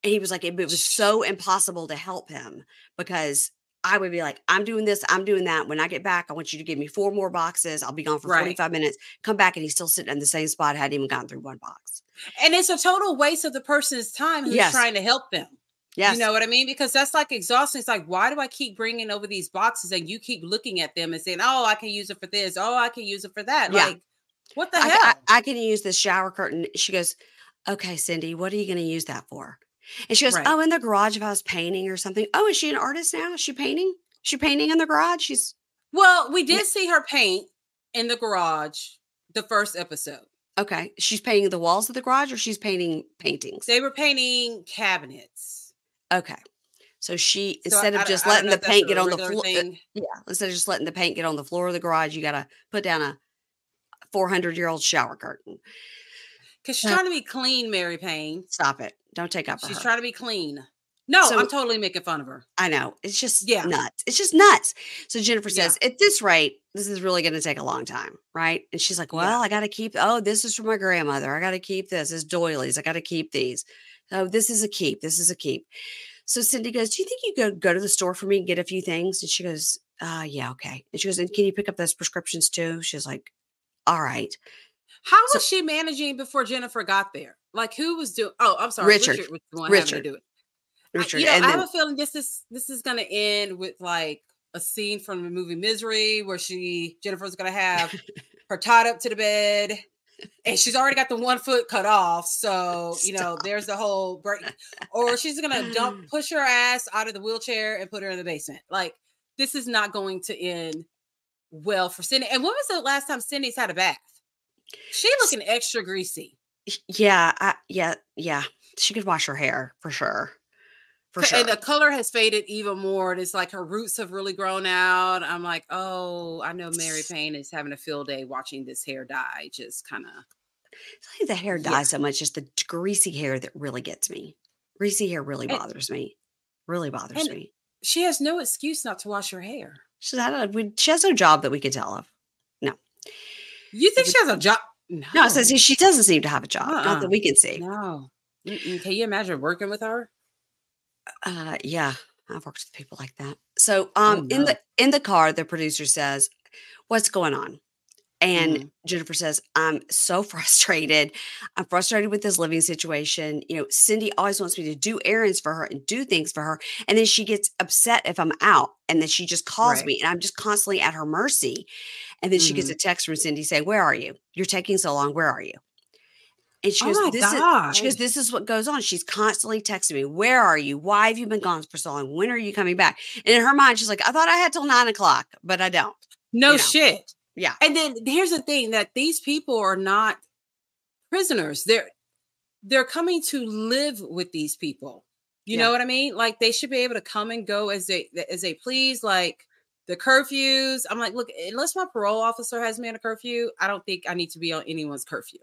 And he was like, it was so impossible to help him because I would be like, I'm doing this, I'm doing that. When I get back, I want you to give me 4 more boxes. I'll be gone for 45 minutes. Come back and he's still sitting in the same spot. Hadn't even gotten through 1 box. And it's a total waste of the person's time who's trying to help them. Yes. You know what I mean? Because that's like exhausting. It's like, why do I keep bringing over these boxes and you keep looking at them and saying, oh, I can use it for this. Oh, I can use it for that. Yeah. Like, what the hell? I can use this shower curtain. She goes, okay, Cindy, what are you going to use that for? And she goes, oh, in the garage if I was painting or something. Oh, is she an artist now? Is she painting? Is she painting in the garage? Well, we did see her paint in the garage the first episode. Okay. She's painting the walls of the garage or she's painting paintings? They were painting cabinets. Okay. So instead of just letting the paint get on the floor. Instead of just letting the paint get on the floor of the garage, you got to put down a 400-year-old shower curtain. Because she's trying to be clean, Mary Payne. Stop it. Don't take up for her. She's trying to be clean. No, I'm totally making fun of her. I know. It's just nuts. It's just nuts. So Jennifer says, at this rate, this is really going to take a long time, right? And she's like, well, I got to keep, this is from my grandmother. I got to keep this. It's doilies. I got to keep these. Oh, this is a keep. This is a keep. So Cindy goes, do you think you could go to the store for me and get a few things? And she goes, yeah, okay. And she goes, and can you pick up those prescriptions too? She's like, all right. How was she managing before Jennifer got there? Like who was doing? Oh, I'm sorry. Richard was the one having to do it. Richard. I have a feeling this is going to end with like a scene from the movie Misery where Jennifer's going to have her tied up to the bed and she's already got the 1 foot cut off. So, there's the whole break. Or she's going to push her ass out of the wheelchair and put her in the basement. Like this is not going to end well for Cindy. And when was the last time Cindy's had a bath? She looking extra greasy. Yeah. She could wash her hair for sure. For sure. And the color has faded even more. It's like her roots have really grown out. I'm like, oh, I know Mary Payne is having a field day watching this hair dye. Just kind of. It's like the hair dye so much. Just the greasy hair that really gets me. Greasy hair really bothers me. Really bothers me. She has no excuse not to wash her hair. She has no job that we could tell of. No. You think she has a job? No, she doesn't seem to have a job. Not that we can see. No. Can you imagine working with her? Yeah, I've worked with people like that. So, in the car, the producer says, "What's going on?" And Jennifer says, "I'm so frustrated. I'm frustrated with this living situation. Cindy always wants me to do errands for her and do things for her, and then she gets upset if I'm out, and then she just calls me, and I'm just constantly at her mercy. And then she gets a text from Cindy saying, 'Where are you? You're taking so long. Where are you?'" And she goes, this is what goes on. She's constantly texting me. Where are you? Why have you been gone for so long? When are you coming back? And in her mind, she's like, I thought I had till 9:00, but I don't. No shit. Yeah. And then here's the thing that these people are not prisoners. They're coming to live with these people. You know what I mean? Like they should be able to come and go as they please. Like the curfews. I'm like, look, unless my parole officer has me on a curfew, I don't think I need to be on anyone's curfew.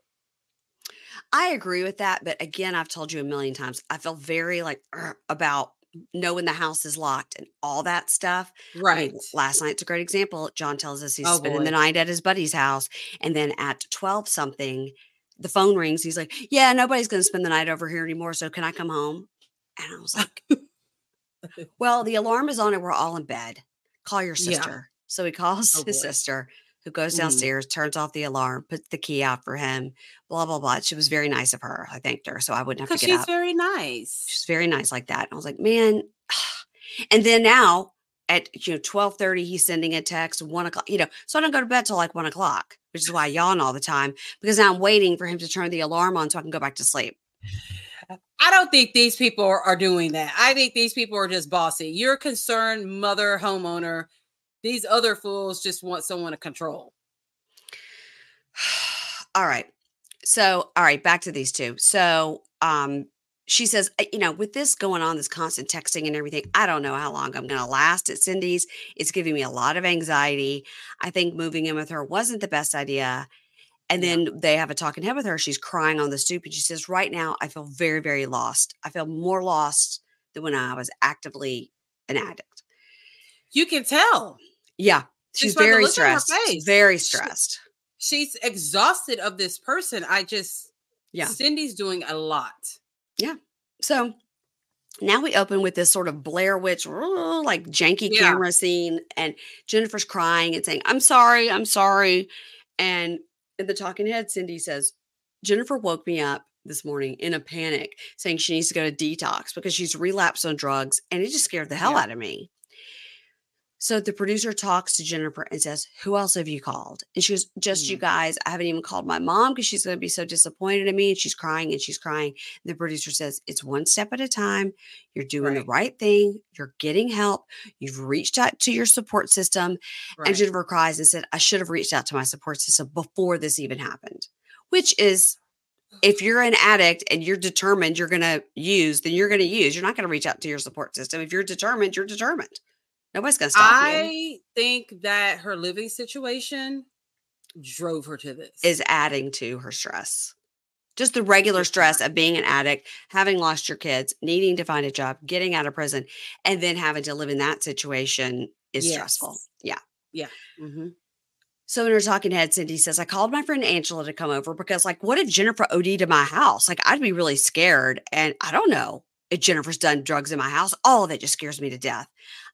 I agree with that. But again, I've told you a million times, I feel very about knowing the house is locked and all that stuff. Right. I mean, last night's a great example. John tells us he's spending the night at his buddy's house. And then at 12 something, the phone rings. He's like, yeah, nobody's going to spend the night over here anymore. So can I come home? And I was like, well, the alarm is on and we're all in bed. Call your sister. Yeah. So he calls his sister, who goes downstairs, turns off the alarm, puts the key out for him, blah, blah, blah. She was very nice of her. I thanked her. So I wouldn't have to get up. She's very nice. She's very nice like that. And I was like, man. And then now at 12:30, he's sending a text, 1:00, so I don't go to bed till like 1:00, which is why I yawn all the time, because now I'm waiting for him to turn the alarm on so I can go back to sleep. I don't think these people are doing that. I think these people are just bossy. You're a concerned mother, homeowner. These other fools just want someone to control. All right. So, all right, back to these two. So, she says, with this going on, this constant texting and everything, I don't know how long I'm going to last at Cindy's. It's giving me a lot of anxiety. I think moving in with her wasn't the best idea. And then they have a talking head with her. She's crying on the stoop and she says, right now, I feel very, very lost. I feel more lost than when I was actively an addict. You can tell. Yeah. She's very stressed. Very stressed. She's exhausted of this person. Cindy's doing a lot. Yeah. So now we open with this sort of Blair Witch, like janky camera scene. And Jennifer's crying and saying, I'm sorry. And in the talking head, Cindy says, Jennifer woke me up this morning in a panic saying she needs to go to detox because she's relapsed on drugs. And it just scared the hell out of me. So the producer talks to Jennifer and says, who else have you called? And she goes, just you guys. I haven't even called my mom because she's going to be so disappointed in me. And she's crying and she's crying. And the producer says, it's one step at a time. You're doing the right thing. You're getting help. You've reached out to your support system. Right. And Jennifer cries and said, I should have reached out to my support system before this even happened, which is, if you're an addict and you're determined you're going to use, then you're going to use. You're not going to reach out to your support system. If you're determined, you're determined. Nobody's going to stop you. I think that her living situation drove her to this. Is adding to her stress. Just the regular stress of being an addict, having lost your kids, needing to find a job, getting out of prison, and then having to live in that situation is stressful. Yeah. Yeah. Mm-hmm. So in her talking head, Cindy says, I called my friend Angela to come over because, like, what if Jennifer OD'd to my house? Like, I'd be really scared. And I don't know if Jennifer's done drugs in my house. All of it just scares me to death.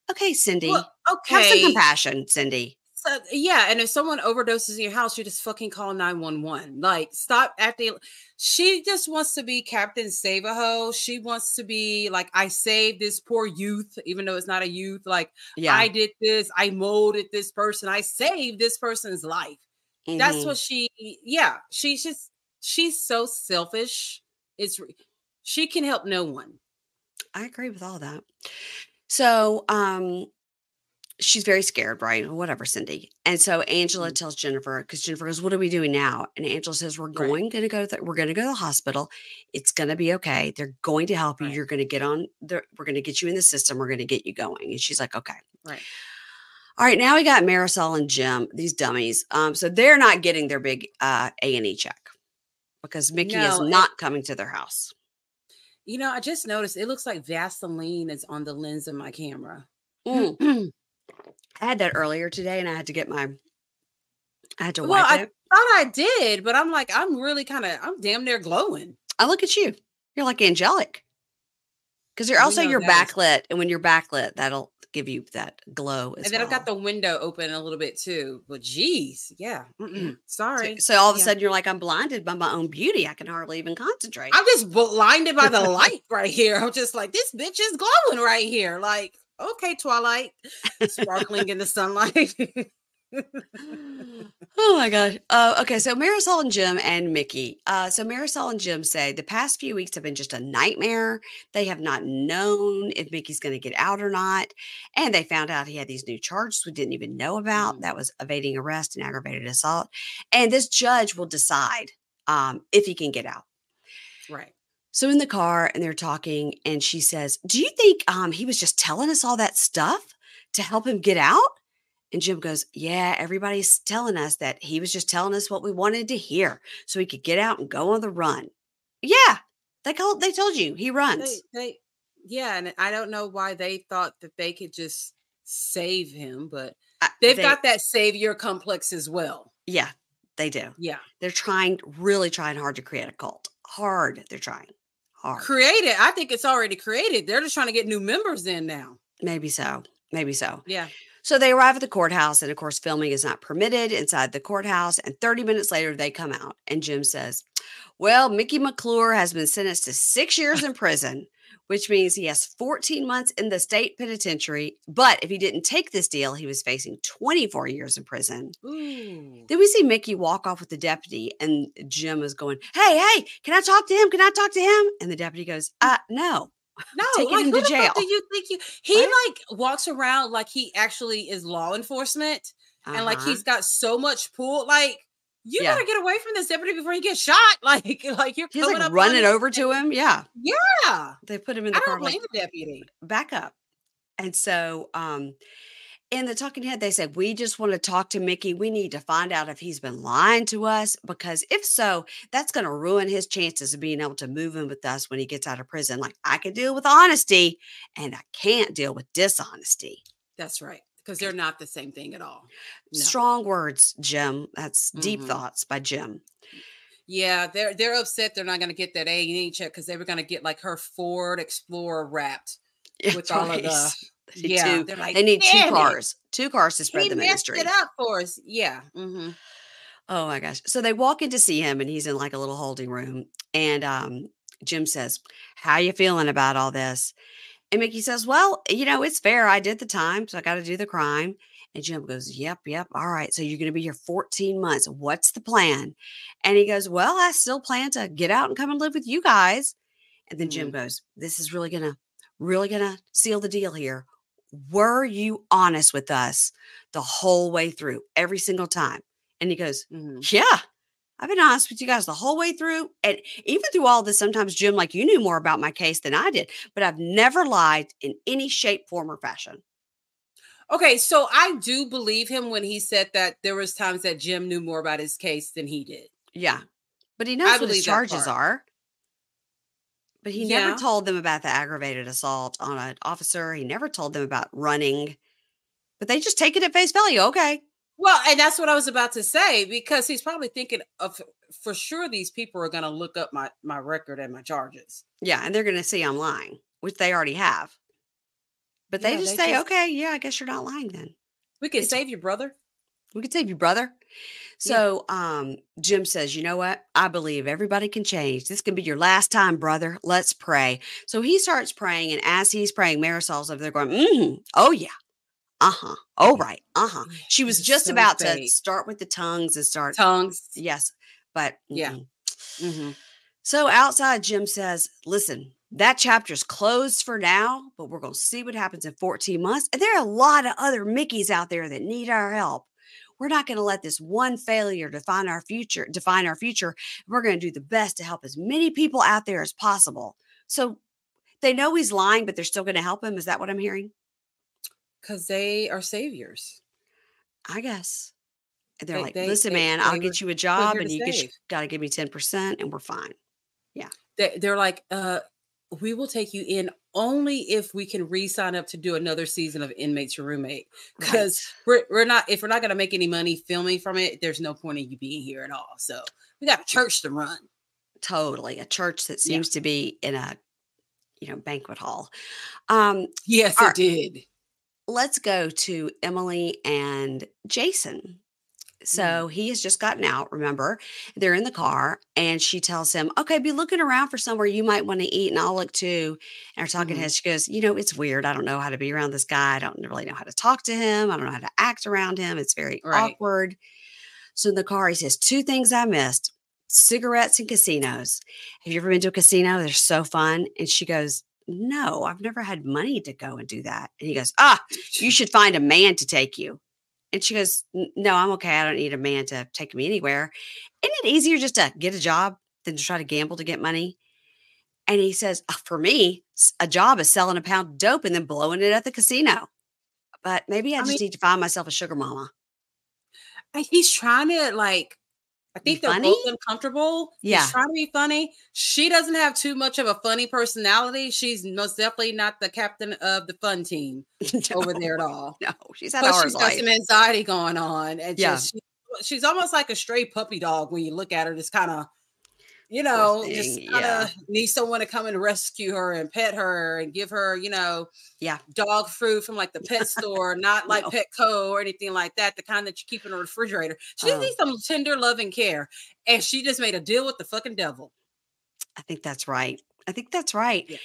Okay, Cindy. Well, have some compassion, Cindy. So, yeah, and if someone overdoses in your house, you just fucking call 911. Like, stop acting. She just wants to be Captain Save-A-Ho. She wants to be like, I saved this poor youth, even though it's not a youth. Like, I did this. I molded this person. I saved this person's life. Mm-hmm. That's what she's so selfish. She can help no one. I agree with all that. So, she's very scared, right? Whatever, Cindy. And so Angela tells Jennifer, because Jennifer goes, what are we doing now? And Angela says, we're going to go to the hospital. It's going to be okay. They're going to help you. You're going to get we're going to get you in the system. We're going to get you going. And she's like, okay. Right. All right. Now we got Marisol and Jim, these dummies. So they're not getting their big A&E check because Mickey is not coming to their house. I just noticed it looks like Vaseline is on the lens of my camera. I had that earlier today and I had to wipe it. I thought I did, but I'm like, I'm damn near glowing. I look at you. You're like angelic. Because you're also backlit. And when you're backlit, that'll give you that glow as well. And then I've got the window open a little bit too. But geez, yeah. Sorry. So all of a sudden you're like, I'm blinded by my own beauty. I can hardly even concentrate. I'm just blinded by the light right here. I'm just like, this bitch is glowing right here. Like, okay, Twilight, sparkling in the sunlight. Oh my God. Okay. So Marisol and Jim and Mickey. So Marisol and Jim say the past few weeks have been just a nightmare. They have not known if Mickey's going to get out or not. And they found out he had these new charges we didn't even know about. That was evading arrest and aggravated assault. And this judge will decide if he can get out. Right. So in the car and they're talking and she says, do you think he was just telling us all that stuff to help him get out? And Jim goes, yeah, everybody's telling us that he was just telling us what we wanted to hear so he could get out and go on the run. Yeah, they told you he runs. And I don't know why they thought that they could just save him, but they've got that savior complex as well. Yeah, they do. Yeah. They're really trying hard to create a cult. They're trying hard. Create it. I think it's already created. They're just trying to get new members in now. Maybe so. Yeah. So they arrive at the courthouse, and of course, filming is not permitted inside the courthouse. And 30 minutes later, they come out, and Jim says, Well, Mickey McClure has been sentenced to 6 years in prison, which means he has 14 months in the state penitentiary. But if he didn't take this deal, he was facing 24 years in prison. Ooh. Then we see Mickey walk off with the deputy, and Jim is going, hey, can I talk to him? Can I talk to him? And the deputy goes, no. No, Taking him to jail. Do you think he like walks around like he actually is law enforcement and like he's got so much pull? Like, you gotta get away from this deputy before you get shot. Like you're he's like running over to him. Yeah. Yeah. They put him in the car. I don't blame the deputy. Back up. And so in the talking head, they said, we just want to talk to Mickey. We need to find out if he's been lying to us, because if so, that's going to ruin his chances of being able to move in with us when he gets out of prison. Like, I can deal with honesty and I can't deal with dishonesty. That's right. Because they're not the same thing at all. No. Strong words, Jim. That's deep thoughts by Jim. Yeah, they're upset they're not going to get that A&E check because they were going to get like her Ford Explorer wrapped with all of the... Yeah, they need 2 cars. 2 cars to spread the ministry. He messed it up for us. Yeah. Mm-hmm. Oh my gosh. So they walk in to see him, and he's in like a little holding room. And Jim says, how you feeling about all this? And Mickey says, well, it's fair. I did the time, so I got to do the crime. And Jim goes, yep. All right. So you're going to be here 14 months. What's the plan? And he goes, well, I still plan to get out and come and live with you guys. And then Jim goes, this is really going to seal the deal here. Were you honest with us the whole way through, every single time? And he goes, yeah, I've been honest with you guys the whole way through. And even through all this, sometimes, Jim, like, you knew more about my case than I did, but I've never lied in any shape, form, or fashion. Okay, so I do believe him when he said that there was times that Jim knew more about his case than he did. Yeah, but he knows what his charges are. But he never told them about the aggravated assault on an officer. He never told them about running. But they just take it at face value. Okay. Well, and that's what I was about to say, because he's probably thinking of, for sure, these people are going to look up my record and my charges. Yeah, and they're going to see I'm lying, which they already have. But they just say, okay, yeah, I guess you're not lying then. We can save you, brother. We can save you, brother. So Jim says, you know what? I believe everybody can change. This can be your last time, brother. Let's pray. So he starts praying. And as he's praying, Marisol's over there going, oh, yeah. Oh, right. She was just about to start with the tongues and start. Tongues. Yes. But So outside, Jim says, listen, that chapter's closed for now, but we're going to see what happens in 14 months. And there are a lot of other Mickeys out there that need our help. We're not going to let this one failure define our future. We're going to do the best to help as many people out there as possible. So they know he's lying, but they're still going to help him. Is that what I'm hearing? Because they are saviors, I guess. And they're listen, man, I'll get you a job and you got to give me 10% and we're fine. Yeah. They're like, we will take you in only if we can re-sign up to do another season of Inmates Your Roommate. Because we're not going to make any money filming from it, there's no point in you being here at all. So we got a church to run. Totally. A church that seems to be in a, banquet hall. Yes, it did. Let's go to Emily and Jason. So he has just gotten out, remember? They're in the car, and she tells him, okay, be looking around for somewhere you might want to eat, and I'll look too. And her talking head, she goes, it's weird. I don't know how to be around this guy. I don't really know how to talk to him. I don't know how to act around him. It's very awkward. So in the car, he says, 2 things I missed: cigarettes and casinos. Have you ever been to a casino? They're so fun. And she goes, no, I've never had money to go and do that. And he goes, you should find a man to take you. And she goes, no, I'm okay. I don't need a man to take me anywhere. Isn't it easier just to get a job than to try to gamble to get money? And he says, for me, a job is selling a pound of dope and then blowing it at the casino. But maybe I just need to find myself a sugar mama. He's trying to I think they're both uncomfortable. Yeah. He's trying to be funny. She doesn't have too much of a funny personality. She's most definitely not the captain of the fun team over there at all. No, she's had a hard life. Got some anxiety going on. And she's almost like a stray puppy dog when you look at her. Just kind of you Poor know, just thing. kind Yeah. of need someone to come and rescue her and pet her and give her, you know, Yeah. dog food from like the pet store, not like No. Petco or anything like that, the kind that you keep in a refrigerator. She Um, needs some tender love and care. And she just made a deal with the fucking devil. I think that's right. I think that's right. Yeah.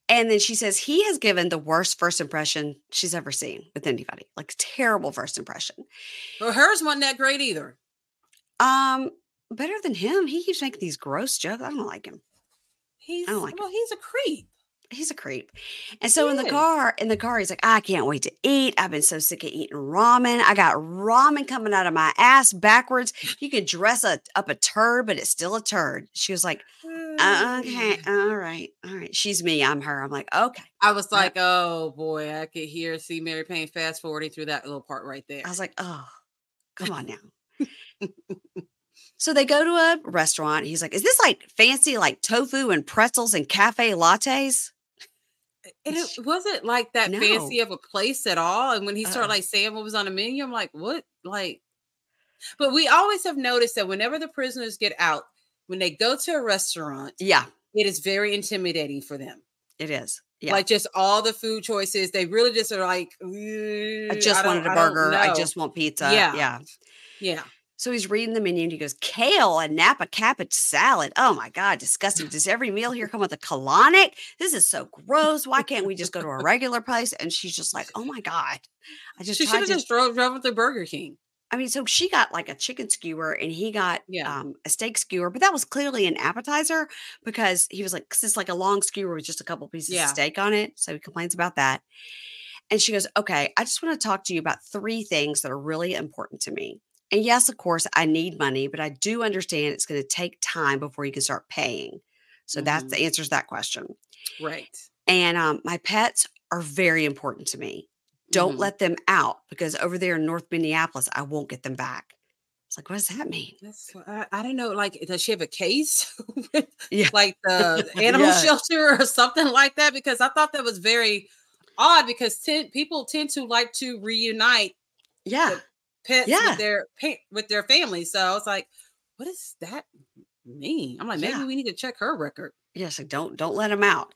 And then she says he has given the worst first impression she's ever seen with anybody, like terrible first impression. But hers wasn't that great either. Um, Better than him. He keeps making these gross jokes. I don't like him. I don't like him. He's a creep. He's a creep. And He so is. in the car, he's like, I can't wait to eat. I've been so sick of eating ramen. I got ramen coming out of my ass backwards. You can dress up a turd, but it's still a turd. She was like, okay, all right, all right. She's me, I'm her. I'm like, okay. I was like, oh boy, I could see Mary Payne fast forwarding through that little part right there. I was like, oh, come on now. So they go to a restaurant. He's like, is this like fancy, like tofu and pretzels and cafe lattes? And it wasn't like that No. fancy of a place at all. And when he started like saying what was on the menu, I'm like, what? Like, but we always have noticed that whenever the prisoners get out, when they go to a restaurant, yeah, it is very intimidating for them. It is. Yeah. Like just all the food choices, they really just are like, I just wanted a burger. I just want pizza. Yeah. Yeah. Yeah. So he's reading the menu and he goes, kale and Napa cabbage salad. Oh my God, disgusting. Does every meal here come with a colonic? This is so gross. Why can't we just go to a regular place? And she's just like, oh my God. She should have just drove with the Burger King. I mean, so she got like a chicken skewer and he got a steak skewer, but that was clearly an appetizer because he was like, 'cause it's like a long skewer with just a couple pieces of steak on it. So he complains about that. And she goes, okay, I just want to talk to you about 3 things that are really important to me. And yes, of course, I need money, but I do understand it's going to take time before you can start paying. So that's the answer to that question. Right. And my pets are very important to me. Don't let them out because over there in North Minneapolis, I won't get them back. It's like, what does that mean? I don't know. Like, does she have a case with Yeah. like the animal shelter or something like that? Because I thought that was very odd because people tend to like to reunite. Yeah. Pets with their families. So I was like, what does that mean? I'm like, maybe we need to check her record. Yes, like don't let them out.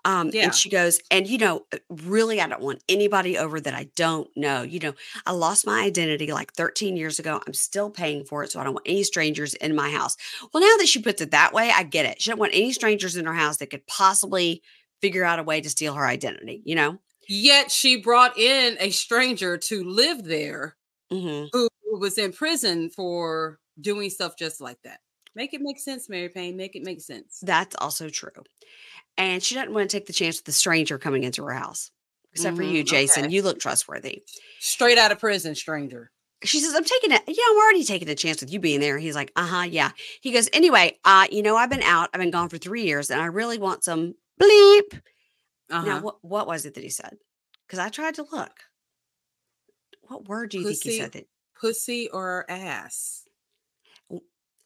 And she goes, and really, I don't want anybody over that I don't know. I lost my identity like 13 years ago. I'm still paying for it, so I don't want any strangers in my house. Well, now that she puts it that way, I get it. She don't want any strangers in her house that could possibly figure out a way to steal her identity. Yet she brought in a stranger to live there. Who was in prison for doing stuff just like that. Make it make sense, Mary Payne. Make it make sense. That's also true. And she doesn't want to take the chance with the stranger coming into her house. Except for you, Jason. Okay. You look trustworthy. Straight out of prison, stranger. She says, I'm already taking a chance with you being there. He's like, yeah. He goes, anyway, I've been out. I've been gone for 3 years and I really want some bleep. Now, what was it that he said? Because I tried to look. What word do you think he said that? Pussy or ass?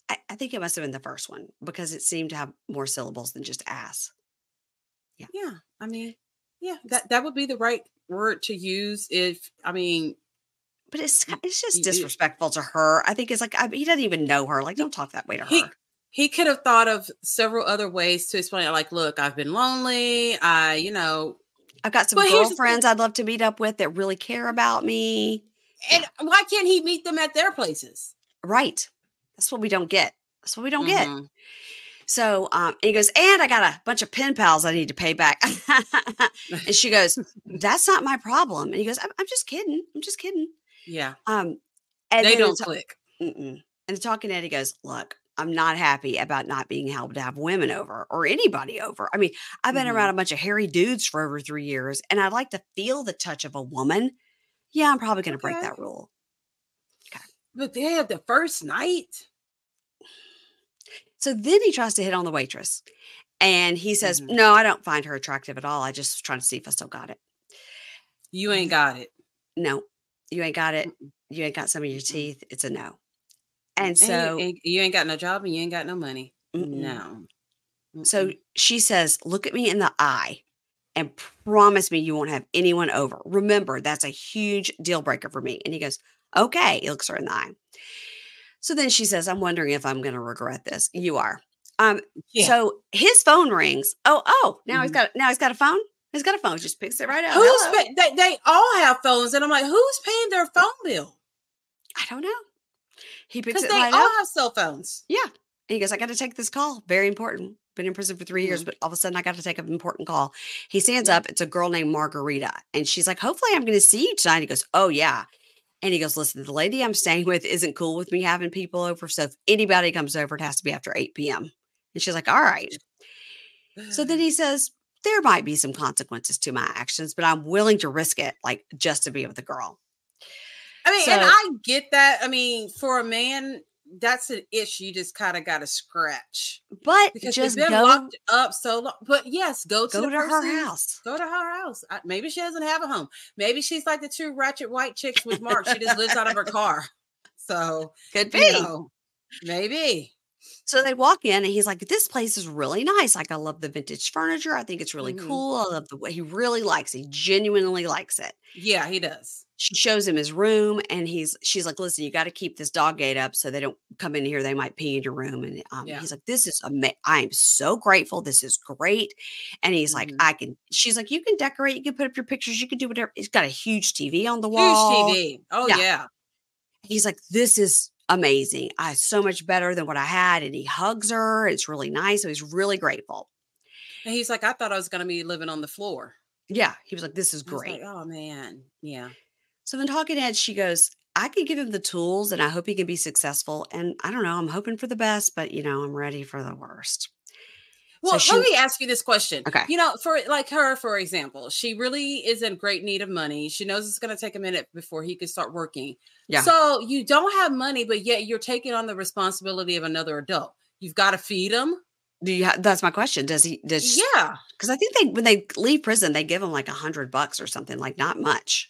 I think it must have been the first one because it seemed to have more syllables than just ass. Yeah. Yeah. I mean, yeah, that would be the right word to use but it's just disrespectful to her. I think it's like, he doesn't even know her. Like, don't talk that way to her. He could have thought of several other ways to explain it. Like, look, I've been lonely. I've got some girlfriends I'd love to meet up with that really care about me. And why can't he meet them at their places? Right. That's what we don't get. Get. So he goes, and I got a bunch of pen pals I need to pay back. And she goes, that's not my problem. And he goes, I'm just kidding. Yeah. And they don't click. And the talking Eddie goes, look, I'm not happy about not being able to have women over or anybody over. I mean, I've been around a bunch of hairy dudes for over 3 years and I'd like to feel the touch of a woman. Yeah, I'm probably going to break that rule. Okay. But they have the first night. So then he tries to hit on the waitress and he says, no, I don't find her attractive at all. I just was trying to see if I still got it. You ain't got it. No, you ain't got it. You ain't got some of your teeth. It's a no. And so you ain't got no job and you ain't got no money. No. So she says, look at me in the eye and promise me you won't have anyone over. Remember, that's a huge deal breaker for me. And he goes, okay. He looks her in the eye. So then she says, I'm wondering if I'm going to regret this. You are. So his phone rings. Now he's got a phone. He's got a phone. Just picks it right up. They all have phones, and I'm like, who's paying their phone bill? I don't know. He picks it right up. Because they all have cell phones. Yeah. And he goes, I got to take this call. Very important. Been in prison for 3 years, but all of a sudden I got to take an important call. He stands up. It's a girl named Margarita. And she's like, hopefully I'm going to see you tonight. He goes, oh, yeah. And he goes, listen, the lady I'm staying with isn't cool with me having people over. So if anybody comes over, it has to be after 8 p.m. And she's like, all right. So then he says, there might be some consequences to my actions, but I'm willing to risk it, like just to be with a girl. I mean, and I get that. I mean, for a man, that's an issue you just kind of got to scratch. But because just they've been locked up so long. But yes, go to her house. Go to her house. Maybe she doesn't have a home. Maybe she's like the two ratchet white chicks with Mark. She just lives out of her car. So could be. Maybe. So they walk in and he's like, this place is really nice. Like, I love the vintage furniture. I think it's really cool. I love the way he really likes it. He genuinely likes it. Yeah, he does. She shows him his room and she's like, listen, you got to keep this dog gate up so they don't come in here. They might pee in your room. And he's like, this is amazing. I am so grateful. This is great. And he's like, she's like, you can decorate. You can put up your pictures. You can do whatever. It's got a huge TV on the wall. Huge TV. Oh, yeah. He's like, this is amazing. So much better than what I had. And he hugs her. It's really nice. So he's really grateful. And he's like, I thought I was going to be living on the floor. Yeah. He was like, this is great. Like, oh, man. Yeah. So then talking heads, she goes, I could give him the tools and I hope he can be successful. And I don't know, I'm hoping for the best, but I'm ready for the worst. Well, let me ask you this question. Okay. For like her, for example, she really is in great need of money. She knows it's going to take a minute before he can start working. Yeah. So you don't have money, but yet you're taking on the responsibility of another adult. You've got to feed him. That's my question. Does he? Yeah. Because I think when they leave prison, they give him like $100 or something, like not much.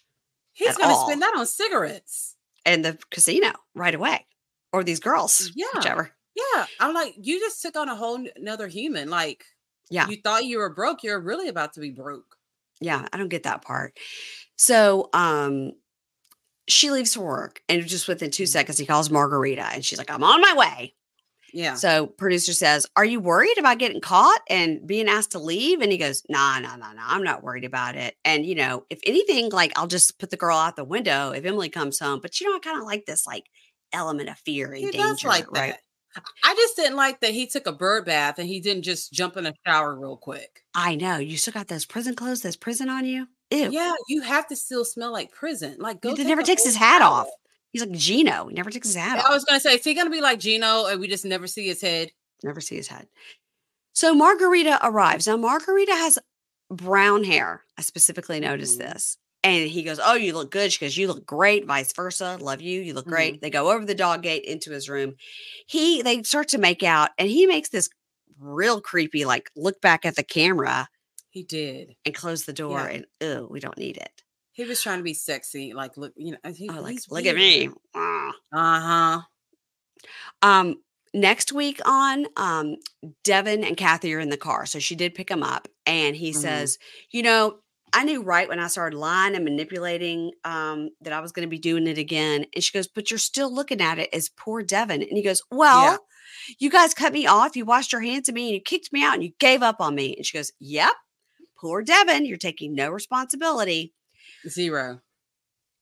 He's going to spend that on cigarettes. And the casino right away. Or these girls. Yeah. Whichever. Yeah. I'm like, you just took on a whole another human. Like, you thought you were broke. You're really about to be broke. Yeah. I don't get that part. So, she leaves for work and just within 2 seconds, he calls Margarita and she's like, I'm on my way. Yeah. So producer says, are you worried about getting caught and being asked to leave? And he goes, nah, I'm not worried about it. And, if anything, like, I'll just put the girl out the window if Emily comes home. But, I kind of like this, like, element of fear and danger. Does like right? That. I just didn't like that he took a bird bath and he didn't just jump in a shower real quick. I know. You still got those prison clothes, there's prison on you? Ew. Yeah, you have to still smell like prison. Like, he never takes his hat off. He's like Gino. He never takes his hat off. I was going to say, is he going to be like Gino and we just never see his head? Never see his head. So Margarita arrives. Now, Margarita has brown hair. I specifically noticed this. And he goes, oh, you look good. She goes, you look great. Vice versa. Love you. You look great. They go over the dog gate into his room. They start to make out. And he makes this real creepy, like, look back at the camera. He did. And close the door. Yeah. And, we don't need it. He was trying to be sexy, like, look, look at me. Uh-huh. Next week on, Devin and Kathy are in the car. So she did pick him up. And he says, I knew right when I started lying and manipulating that I was going to be doing it again. And she goes, but you're still looking at it as poor Devin. And he goes, well, you guys cut me off. You washed your hands of me and you kicked me out and you gave up on me. And she goes, yep, poor Devin. You're taking no responsibility. Zero.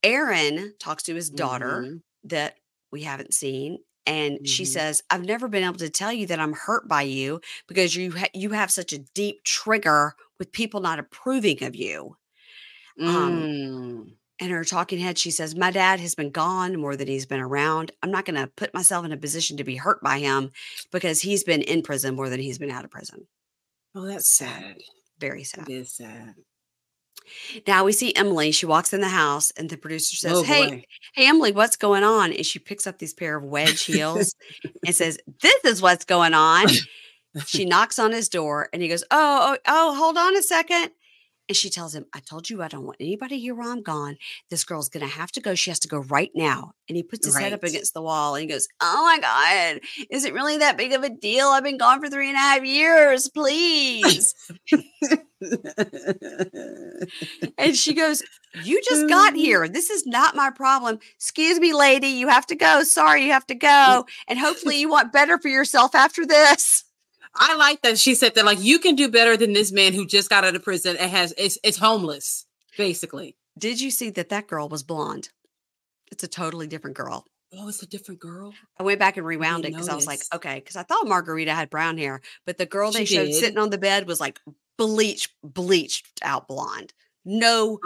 Aaron talks to his daughter that we haven't seen. And she says, I've never been able to tell you that I'm hurt by you because you have such a deep trigger with people not approving of you. And her talking head, she says, my dad has been gone more than he's been around. I'm not going to put myself in a position to be hurt by him because he's been in prison more than he's been out of prison. Oh, that's sad. Very sad. It is sad. Now we see Emily. She walks in the house and the producer says, hey, Emily, what's going on? And she picks up these pair of wedge heels and says, this is what's going on. She knocks on his door and he goes, oh, hold on a second. And she tells him, I told you I don't want anybody here while I'm gone. This girl's going to have to go. She has to go right now. And he puts his head up against the wall and he goes, oh my God, is it really that big of a deal? I've been gone for 3.5 years. Please. And she goes, you just got here. This is not my problem. Excuse me, lady. You have to go. Sorry, you have to go. And hopefully you want better for yourself after this. I like that she said that, like, you can do better than this man who just got out of prison and is homeless, basically. Did you see that girl was blonde? It's a totally different girl. Oh, it's a different girl? I went back and rewound it because I was like, okay, because I thought Margarita had brown hair, but the girl they showed sitting on the bed was like bleached out blonde. No,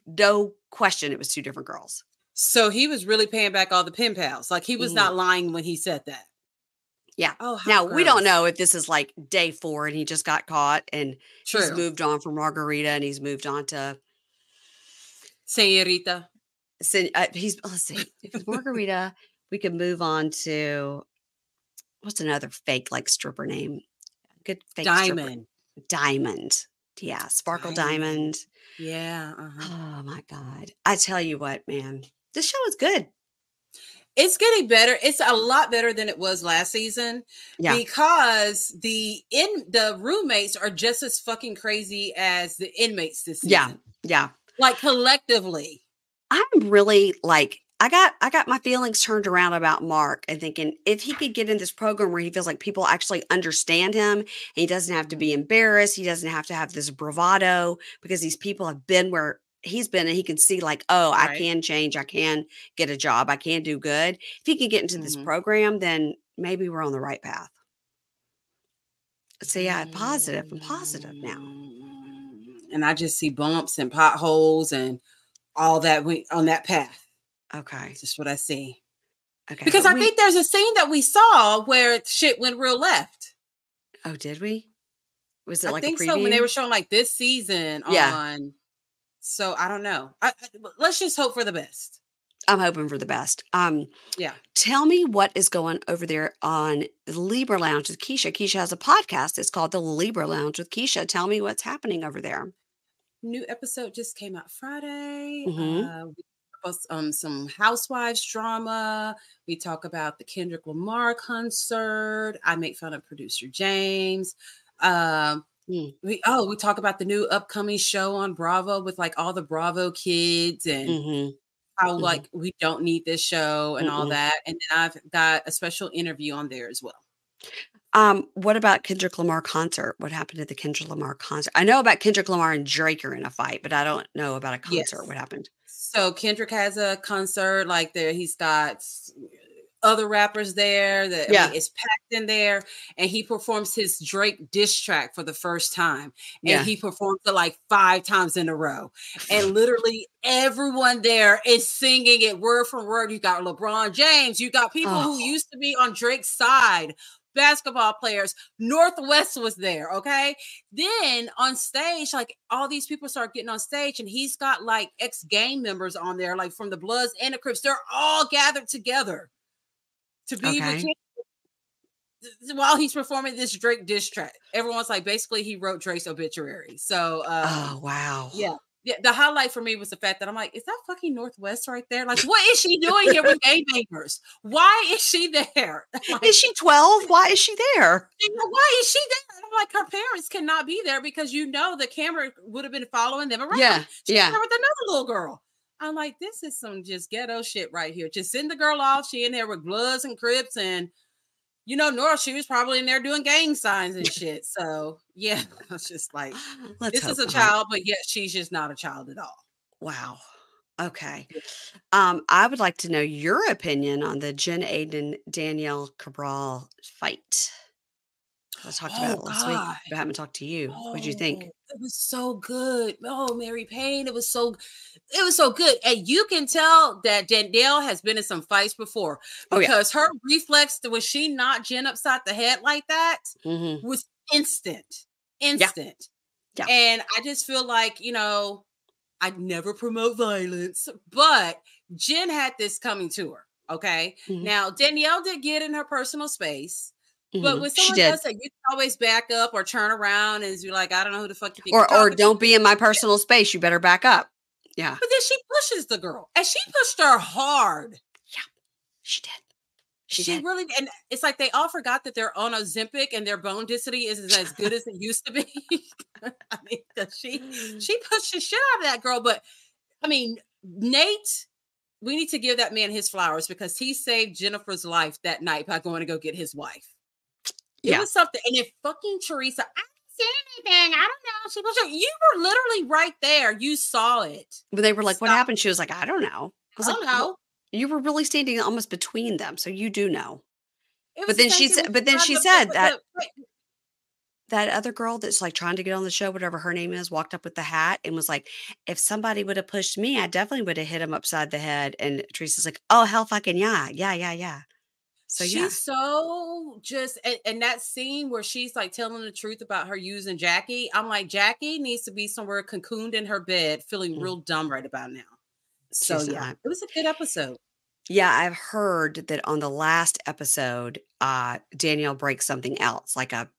no question. It was two different girls. So he was really paying back all the pen pals. Like, he was not lying when he said that. Yeah. Oh, now we don't know if this is like day 4 and he just got caught and he's moved on from Margarita and he's moved on to Señorita. Let's see. If it's Margarita, we could move on to what's another fake like stripper name? Good fake Diamond. Stripper. Diamond. Yeah, Sparkle Diamond. Yeah. Oh my God. I tell you what, man. This show is good. It's getting better. It's a lot better than it was last season. Yeah. Because the roommates are just as fucking crazy as the inmates this season. Yeah. Like, collectively. I'm really like, I got my feelings turned around about Mark and thinking if he could get in this program where he feels like people actually understand him and he doesn't have to be embarrassed. He doesn't have to have this bravado because these people have been where he's been and he can see like, oh, I can change. I can get a job. I can do good. If he can get into this program, then maybe we're on the right path. So yeah, I'm positive now. And I just see bumps and potholes and all that on that path. Okay. That's just what I see. Okay. Because I think there's a scene that we saw where shit went real left. Oh, did we? Was it like I think a preview? so, when they were showing like this season on. So I don't know. Let's just hope for the best. I'm hoping for the best. Yeah. Tell me what is going over there on the Libra Lounge with Keisha. Keisha has a podcast. It's called the Libra Lounge with Keisha. Tell me what's happening over there. New episode just came out Friday. Mm-hmm. We talk about some housewives drama. We talk about the Kendrick Lamar concert. I make fun of producer James. We talk about the new upcoming show on Bravo with like all the Bravo kids and how like we don't need this show and all that. And then I've got a special interview on there as well. What about Kendrick Lamar concert? What happened to the Kendrick Lamar concert? I know about Kendrick Lamar and Drake are in a fight, but I don't know about a concert. Yes. What happened? So Kendrick has a concert like there. He's got other rappers there that it's packed in there, and he performs his Drake diss track for the first time, and he performs it like 5 times in a row, and literally everyone there is singing it word for word. You got LeBron James, you got people who used to be on Drake's side, basketball players. Northwest was there. Okay, then on stage, like all these people start getting on stage, and he's got like ex-gang members on there, like from the Bloods and the Crips. They're all gathered together to be with him while he's performing this Drake diss track. Everyone's like, basically, he wrote Drake's obituary. So, wow. Yeah. The highlight for me was the fact that I'm like, is that fucking Northwest right there? Like, what is she doing here with gangbangers? Why is she there? Like, is she 12? Why is she there? Why is she there? I'm like, her parents cannot be there because the camera would have been following them around. Yeah. She's there with another little girl. I'm like, this is some just ghetto shit right here. Just send the girl off. She in there with Bloods and Crips and, North, she was probably in there doing gang signs and shit. So, yeah, I was just like, this is a child, but yet she's just not a child at all. Wow. Okay. I would like to know your opinion on the Jen Aydin, Danielle Cabral fight. I talked about it last week, but I haven't talked to you. What did you think? It was so good. Oh, Mary Payne. It was so good. And you can tell that Danielle has been in some fights before because her reflex when she knocked Jen upside the head like that was instant. Yeah. And I just feel like, I'd never promote violence, but Jen had this coming to her. Okay. Now, Danielle did get in her personal space. But when someone does that, you can always back up or turn around and you're like, I don't know who the fuck you think. Or don't be in my personal space. You better back up. Yeah. But then she pushes the girl. And she pushed her hard. Yeah, she did. She really did. And it's like they all forgot that they're on Ozempic and their bone density isn't as good as it used to be. I mean, she pushed the shit out of that girl. But, I mean, Nate, we need to give that man his flowers because he saved Jennifer's life that night by going to go get his wife. It was something. And if fucking Teresa, I didn't see anything. I don't know. She was like, you were literally right there. You saw it. But they were like, what happened? She was like, I don't know. I was I like, don't know. well, you were really standing almost between them. So you do know. But then she said, that that other girl that's like trying to get on the show, whatever her name is, walked up with the hat and was like, if somebody would have pushed me, I definitely would have hit him upside the head. And Teresa's like, oh, hell fucking yeah. Yeah, yeah, yeah. So she's so just, and that scene where she's like telling the truth about her using Jackie, I'm like, Jackie needs to be somewhere cocooned in her bed, feeling real dumb right about now. So yeah, it was a good episode. Yeah, I've heard that on the last episode, Danielle breaks something else, like a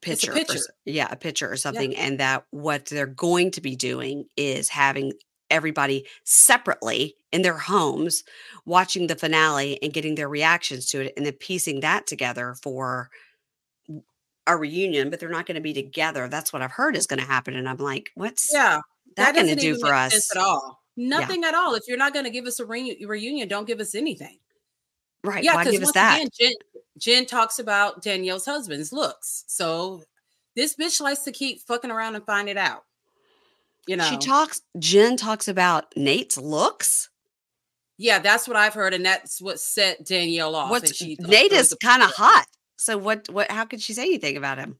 picture. A picture or something. Yeah. And that what they're going to be doing is having everybody separately in their homes watching the finale and getting their reactions to it and then piecing that together for a reunion, but they're not going to be together. That's what I've heard is going to happen. And I'm like, what's that going to do for us? At all. Nothing at all. If you're not going to give us a reunion, don't give us anything. Right. Yeah, because once again, Jen talks about Danielle's husband's looks. So this bitch likes to keep fucking around and find it out. You know, Jen talks about Nate's looks. Yeah, that's what I've heard. And that's what set Danielle off. Nate is kind of hot. So how could she say anything about him?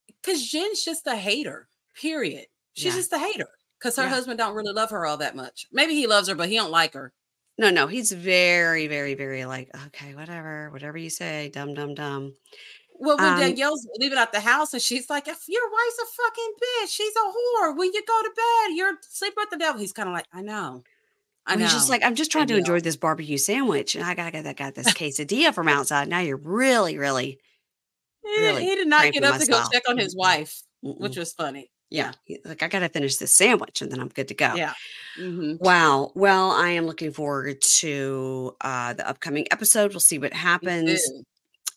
Because Jen's just a hater, period. She's just a hater. Because her husband don't really love her all that much. Maybe he loves her, but he don't like her. No, he's very, very, very like, okay, whatever you say, dumb. Well, when Danielle's leaving out the house and she's like, if your wife's a fucking bitch, she's a whore. When you go to bed, you're sleeping with the devil. He's kind of like, I know. He's just like, I'm just trying to enjoy this barbecue sandwich. And I got this quesadilla from outside. Now you're really, really, really. He did not get up to go check on his wife, which was funny. Yeah. Like, I got to finish this sandwich and then I'm good to go. Yeah. Mm-hmm. Wow. Well, I am looking forward to the upcoming episode. We'll see what happens.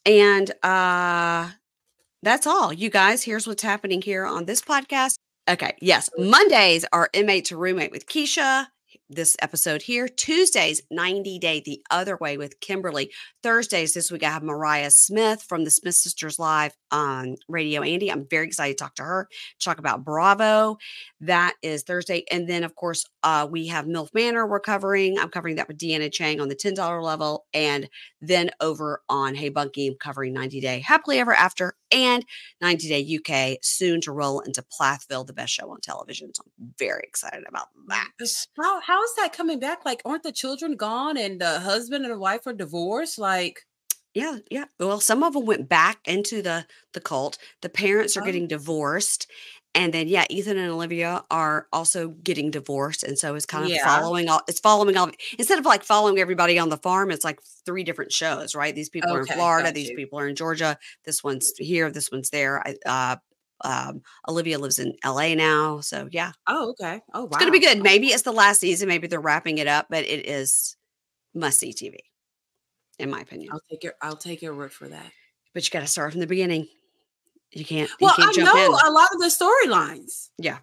And that's all. You guys, here's what's happening here on this podcast. Okay. Yes. Mondays are Inmate to Roommate with Keisha. This episode here. Tuesdays, 90 Day the Other Way with Kimberly. Thursdays, this week I have Mariah Smith from the Smith Sisters Live on Radio Andy. I'm very excited to talk to her, talk about Bravo. That is Thursday. And then, of course, we have MILF Manor we're covering. I'm covering that with Deanna Chang on the $10 level. And then over on Hey Bunky, I'm covering 90 Day Happily Ever After and 90 Day UK, soon to roll into Plathville, the best show on television. So I'm very excited about that. How is that coming back? Like, aren't the children gone and the husband and the wife are divorced? Like, yeah. Well, some of them went back into the cult. The parents are getting divorced. And then, Ethan and Olivia are also getting divorced. And so it's kind of following all, instead of like following everybody on the farm, it's like 3 different shows, right? These people are in Florida. These people are in Georgia. This one's here. This one's there. Olivia lives in LA now. So yeah. Oh, okay. Oh, wow. It's going to be good. Maybe it's the last season. Maybe they're wrapping it up, but it is must-see TV, in my opinion. I'll take your word for that. But you got to start from the beginning. You can't. Well, I know a lot of the storylines. Yeah.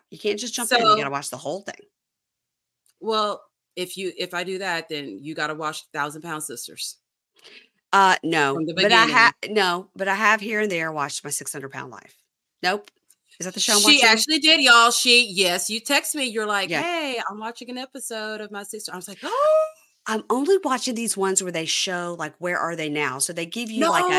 You can't just jump in. You got to watch the whole thing. Well, if I do that, then you got to watch 1,000 Pound Sisters. No, but I have here and there watched my 600 Pound Life. Nope. Is that the show I'm watching? She actually did, y'all. You text me. You're like, hey, I'm watching an episode of my sister. I was like, oh. I'm only watching these ones where they show like where are they now. So they give you like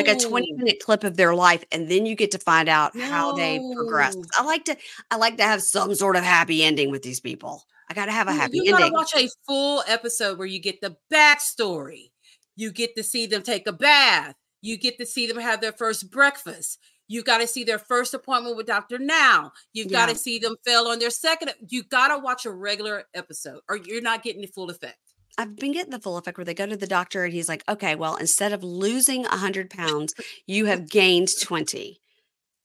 a 20-minute clip of their life, and then you get to find out how they progress. I like to have some sort of happy ending with these people. I got to have a happy ending. You got to watch a full episode where you get the backstory. You get to see them take a bath. You get to see them have their first breakfast. You got to see their first appointment with Dr. Now. You've got to see them fail on their second. You got to watch a regular episode or you're not getting the full effect. I've been getting the full effect where they go to the doctor and he's like, okay, well, instead of losing 100 pounds, you have gained 20.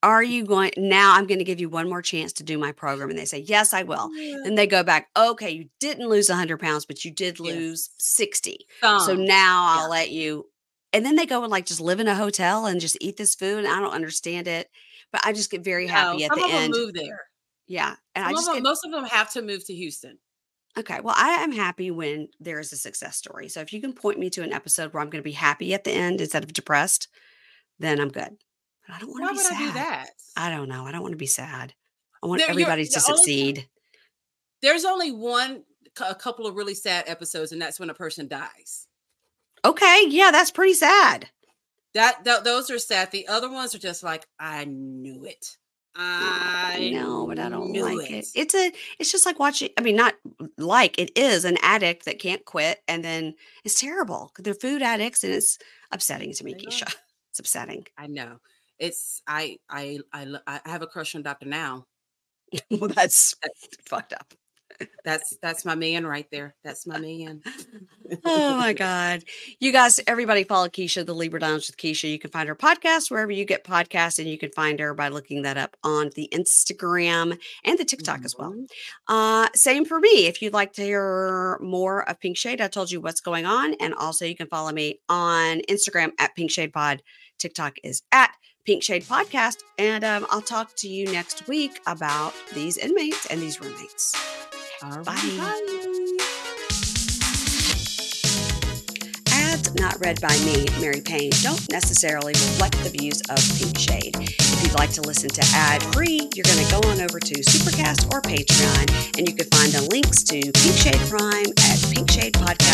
Are you going now? I'm going to give you one more chance to do my program. And they say, yes, I will. Yeah. And they go back. Okay, you didn't lose 100 pounds, but you did lose 60. So now I'll let you. And then they go and like just live in a hotel and just eat this food. And I don't understand it, but I just get very happy at the end. Some of them move there. Yeah. And most of them have to move to Houston. Okay. Well, I am happy when there is a success story. So if you can point me to an episode where I'm going to be happy at the end instead of depressed, then I'm good. But I don't want to be sad. Why would I do that? I don't know. I don't want to be sad. I want everybody to succeed. There's only a couple of really sad episodes, and that's when a person dies. Okay, yeah, that's pretty sad. Those are sad. The other ones are just like, I knew it. I know, but I don't like it. It's just like watching. I mean, not like it is an addict that can't quit, and then it's terrible. They're food addicts, and it's upsetting to me, Keisha. It's upsetting. I know. I have a crush on Dr. Now. Well, that's fucked up. That's my man right there. That's my man. Oh my God. You guys, everybody follow Keisha, the Libra Lounge with Keisha. You can find her podcast wherever you get podcasts, and you can find her by looking that up on the Instagram and the TikTok as well. Same for me. If you'd like to hear more of Pink Shade, I told you what's going on. And also you can follow me on Instagram at Pink Shade Pod. TikTok is at Pink Shade Podcast. And I'll talk to you next week about these inmates and these roommates. All right. Bye. Ads not read by me, Mary Payne, don't necessarily reflect the views of Pink Shade. If you'd like to listen to ad-free, you're going to go on over to Supercast or Patreon, and you can find the links to Pink Shade Prime at Pink Shade Podcast.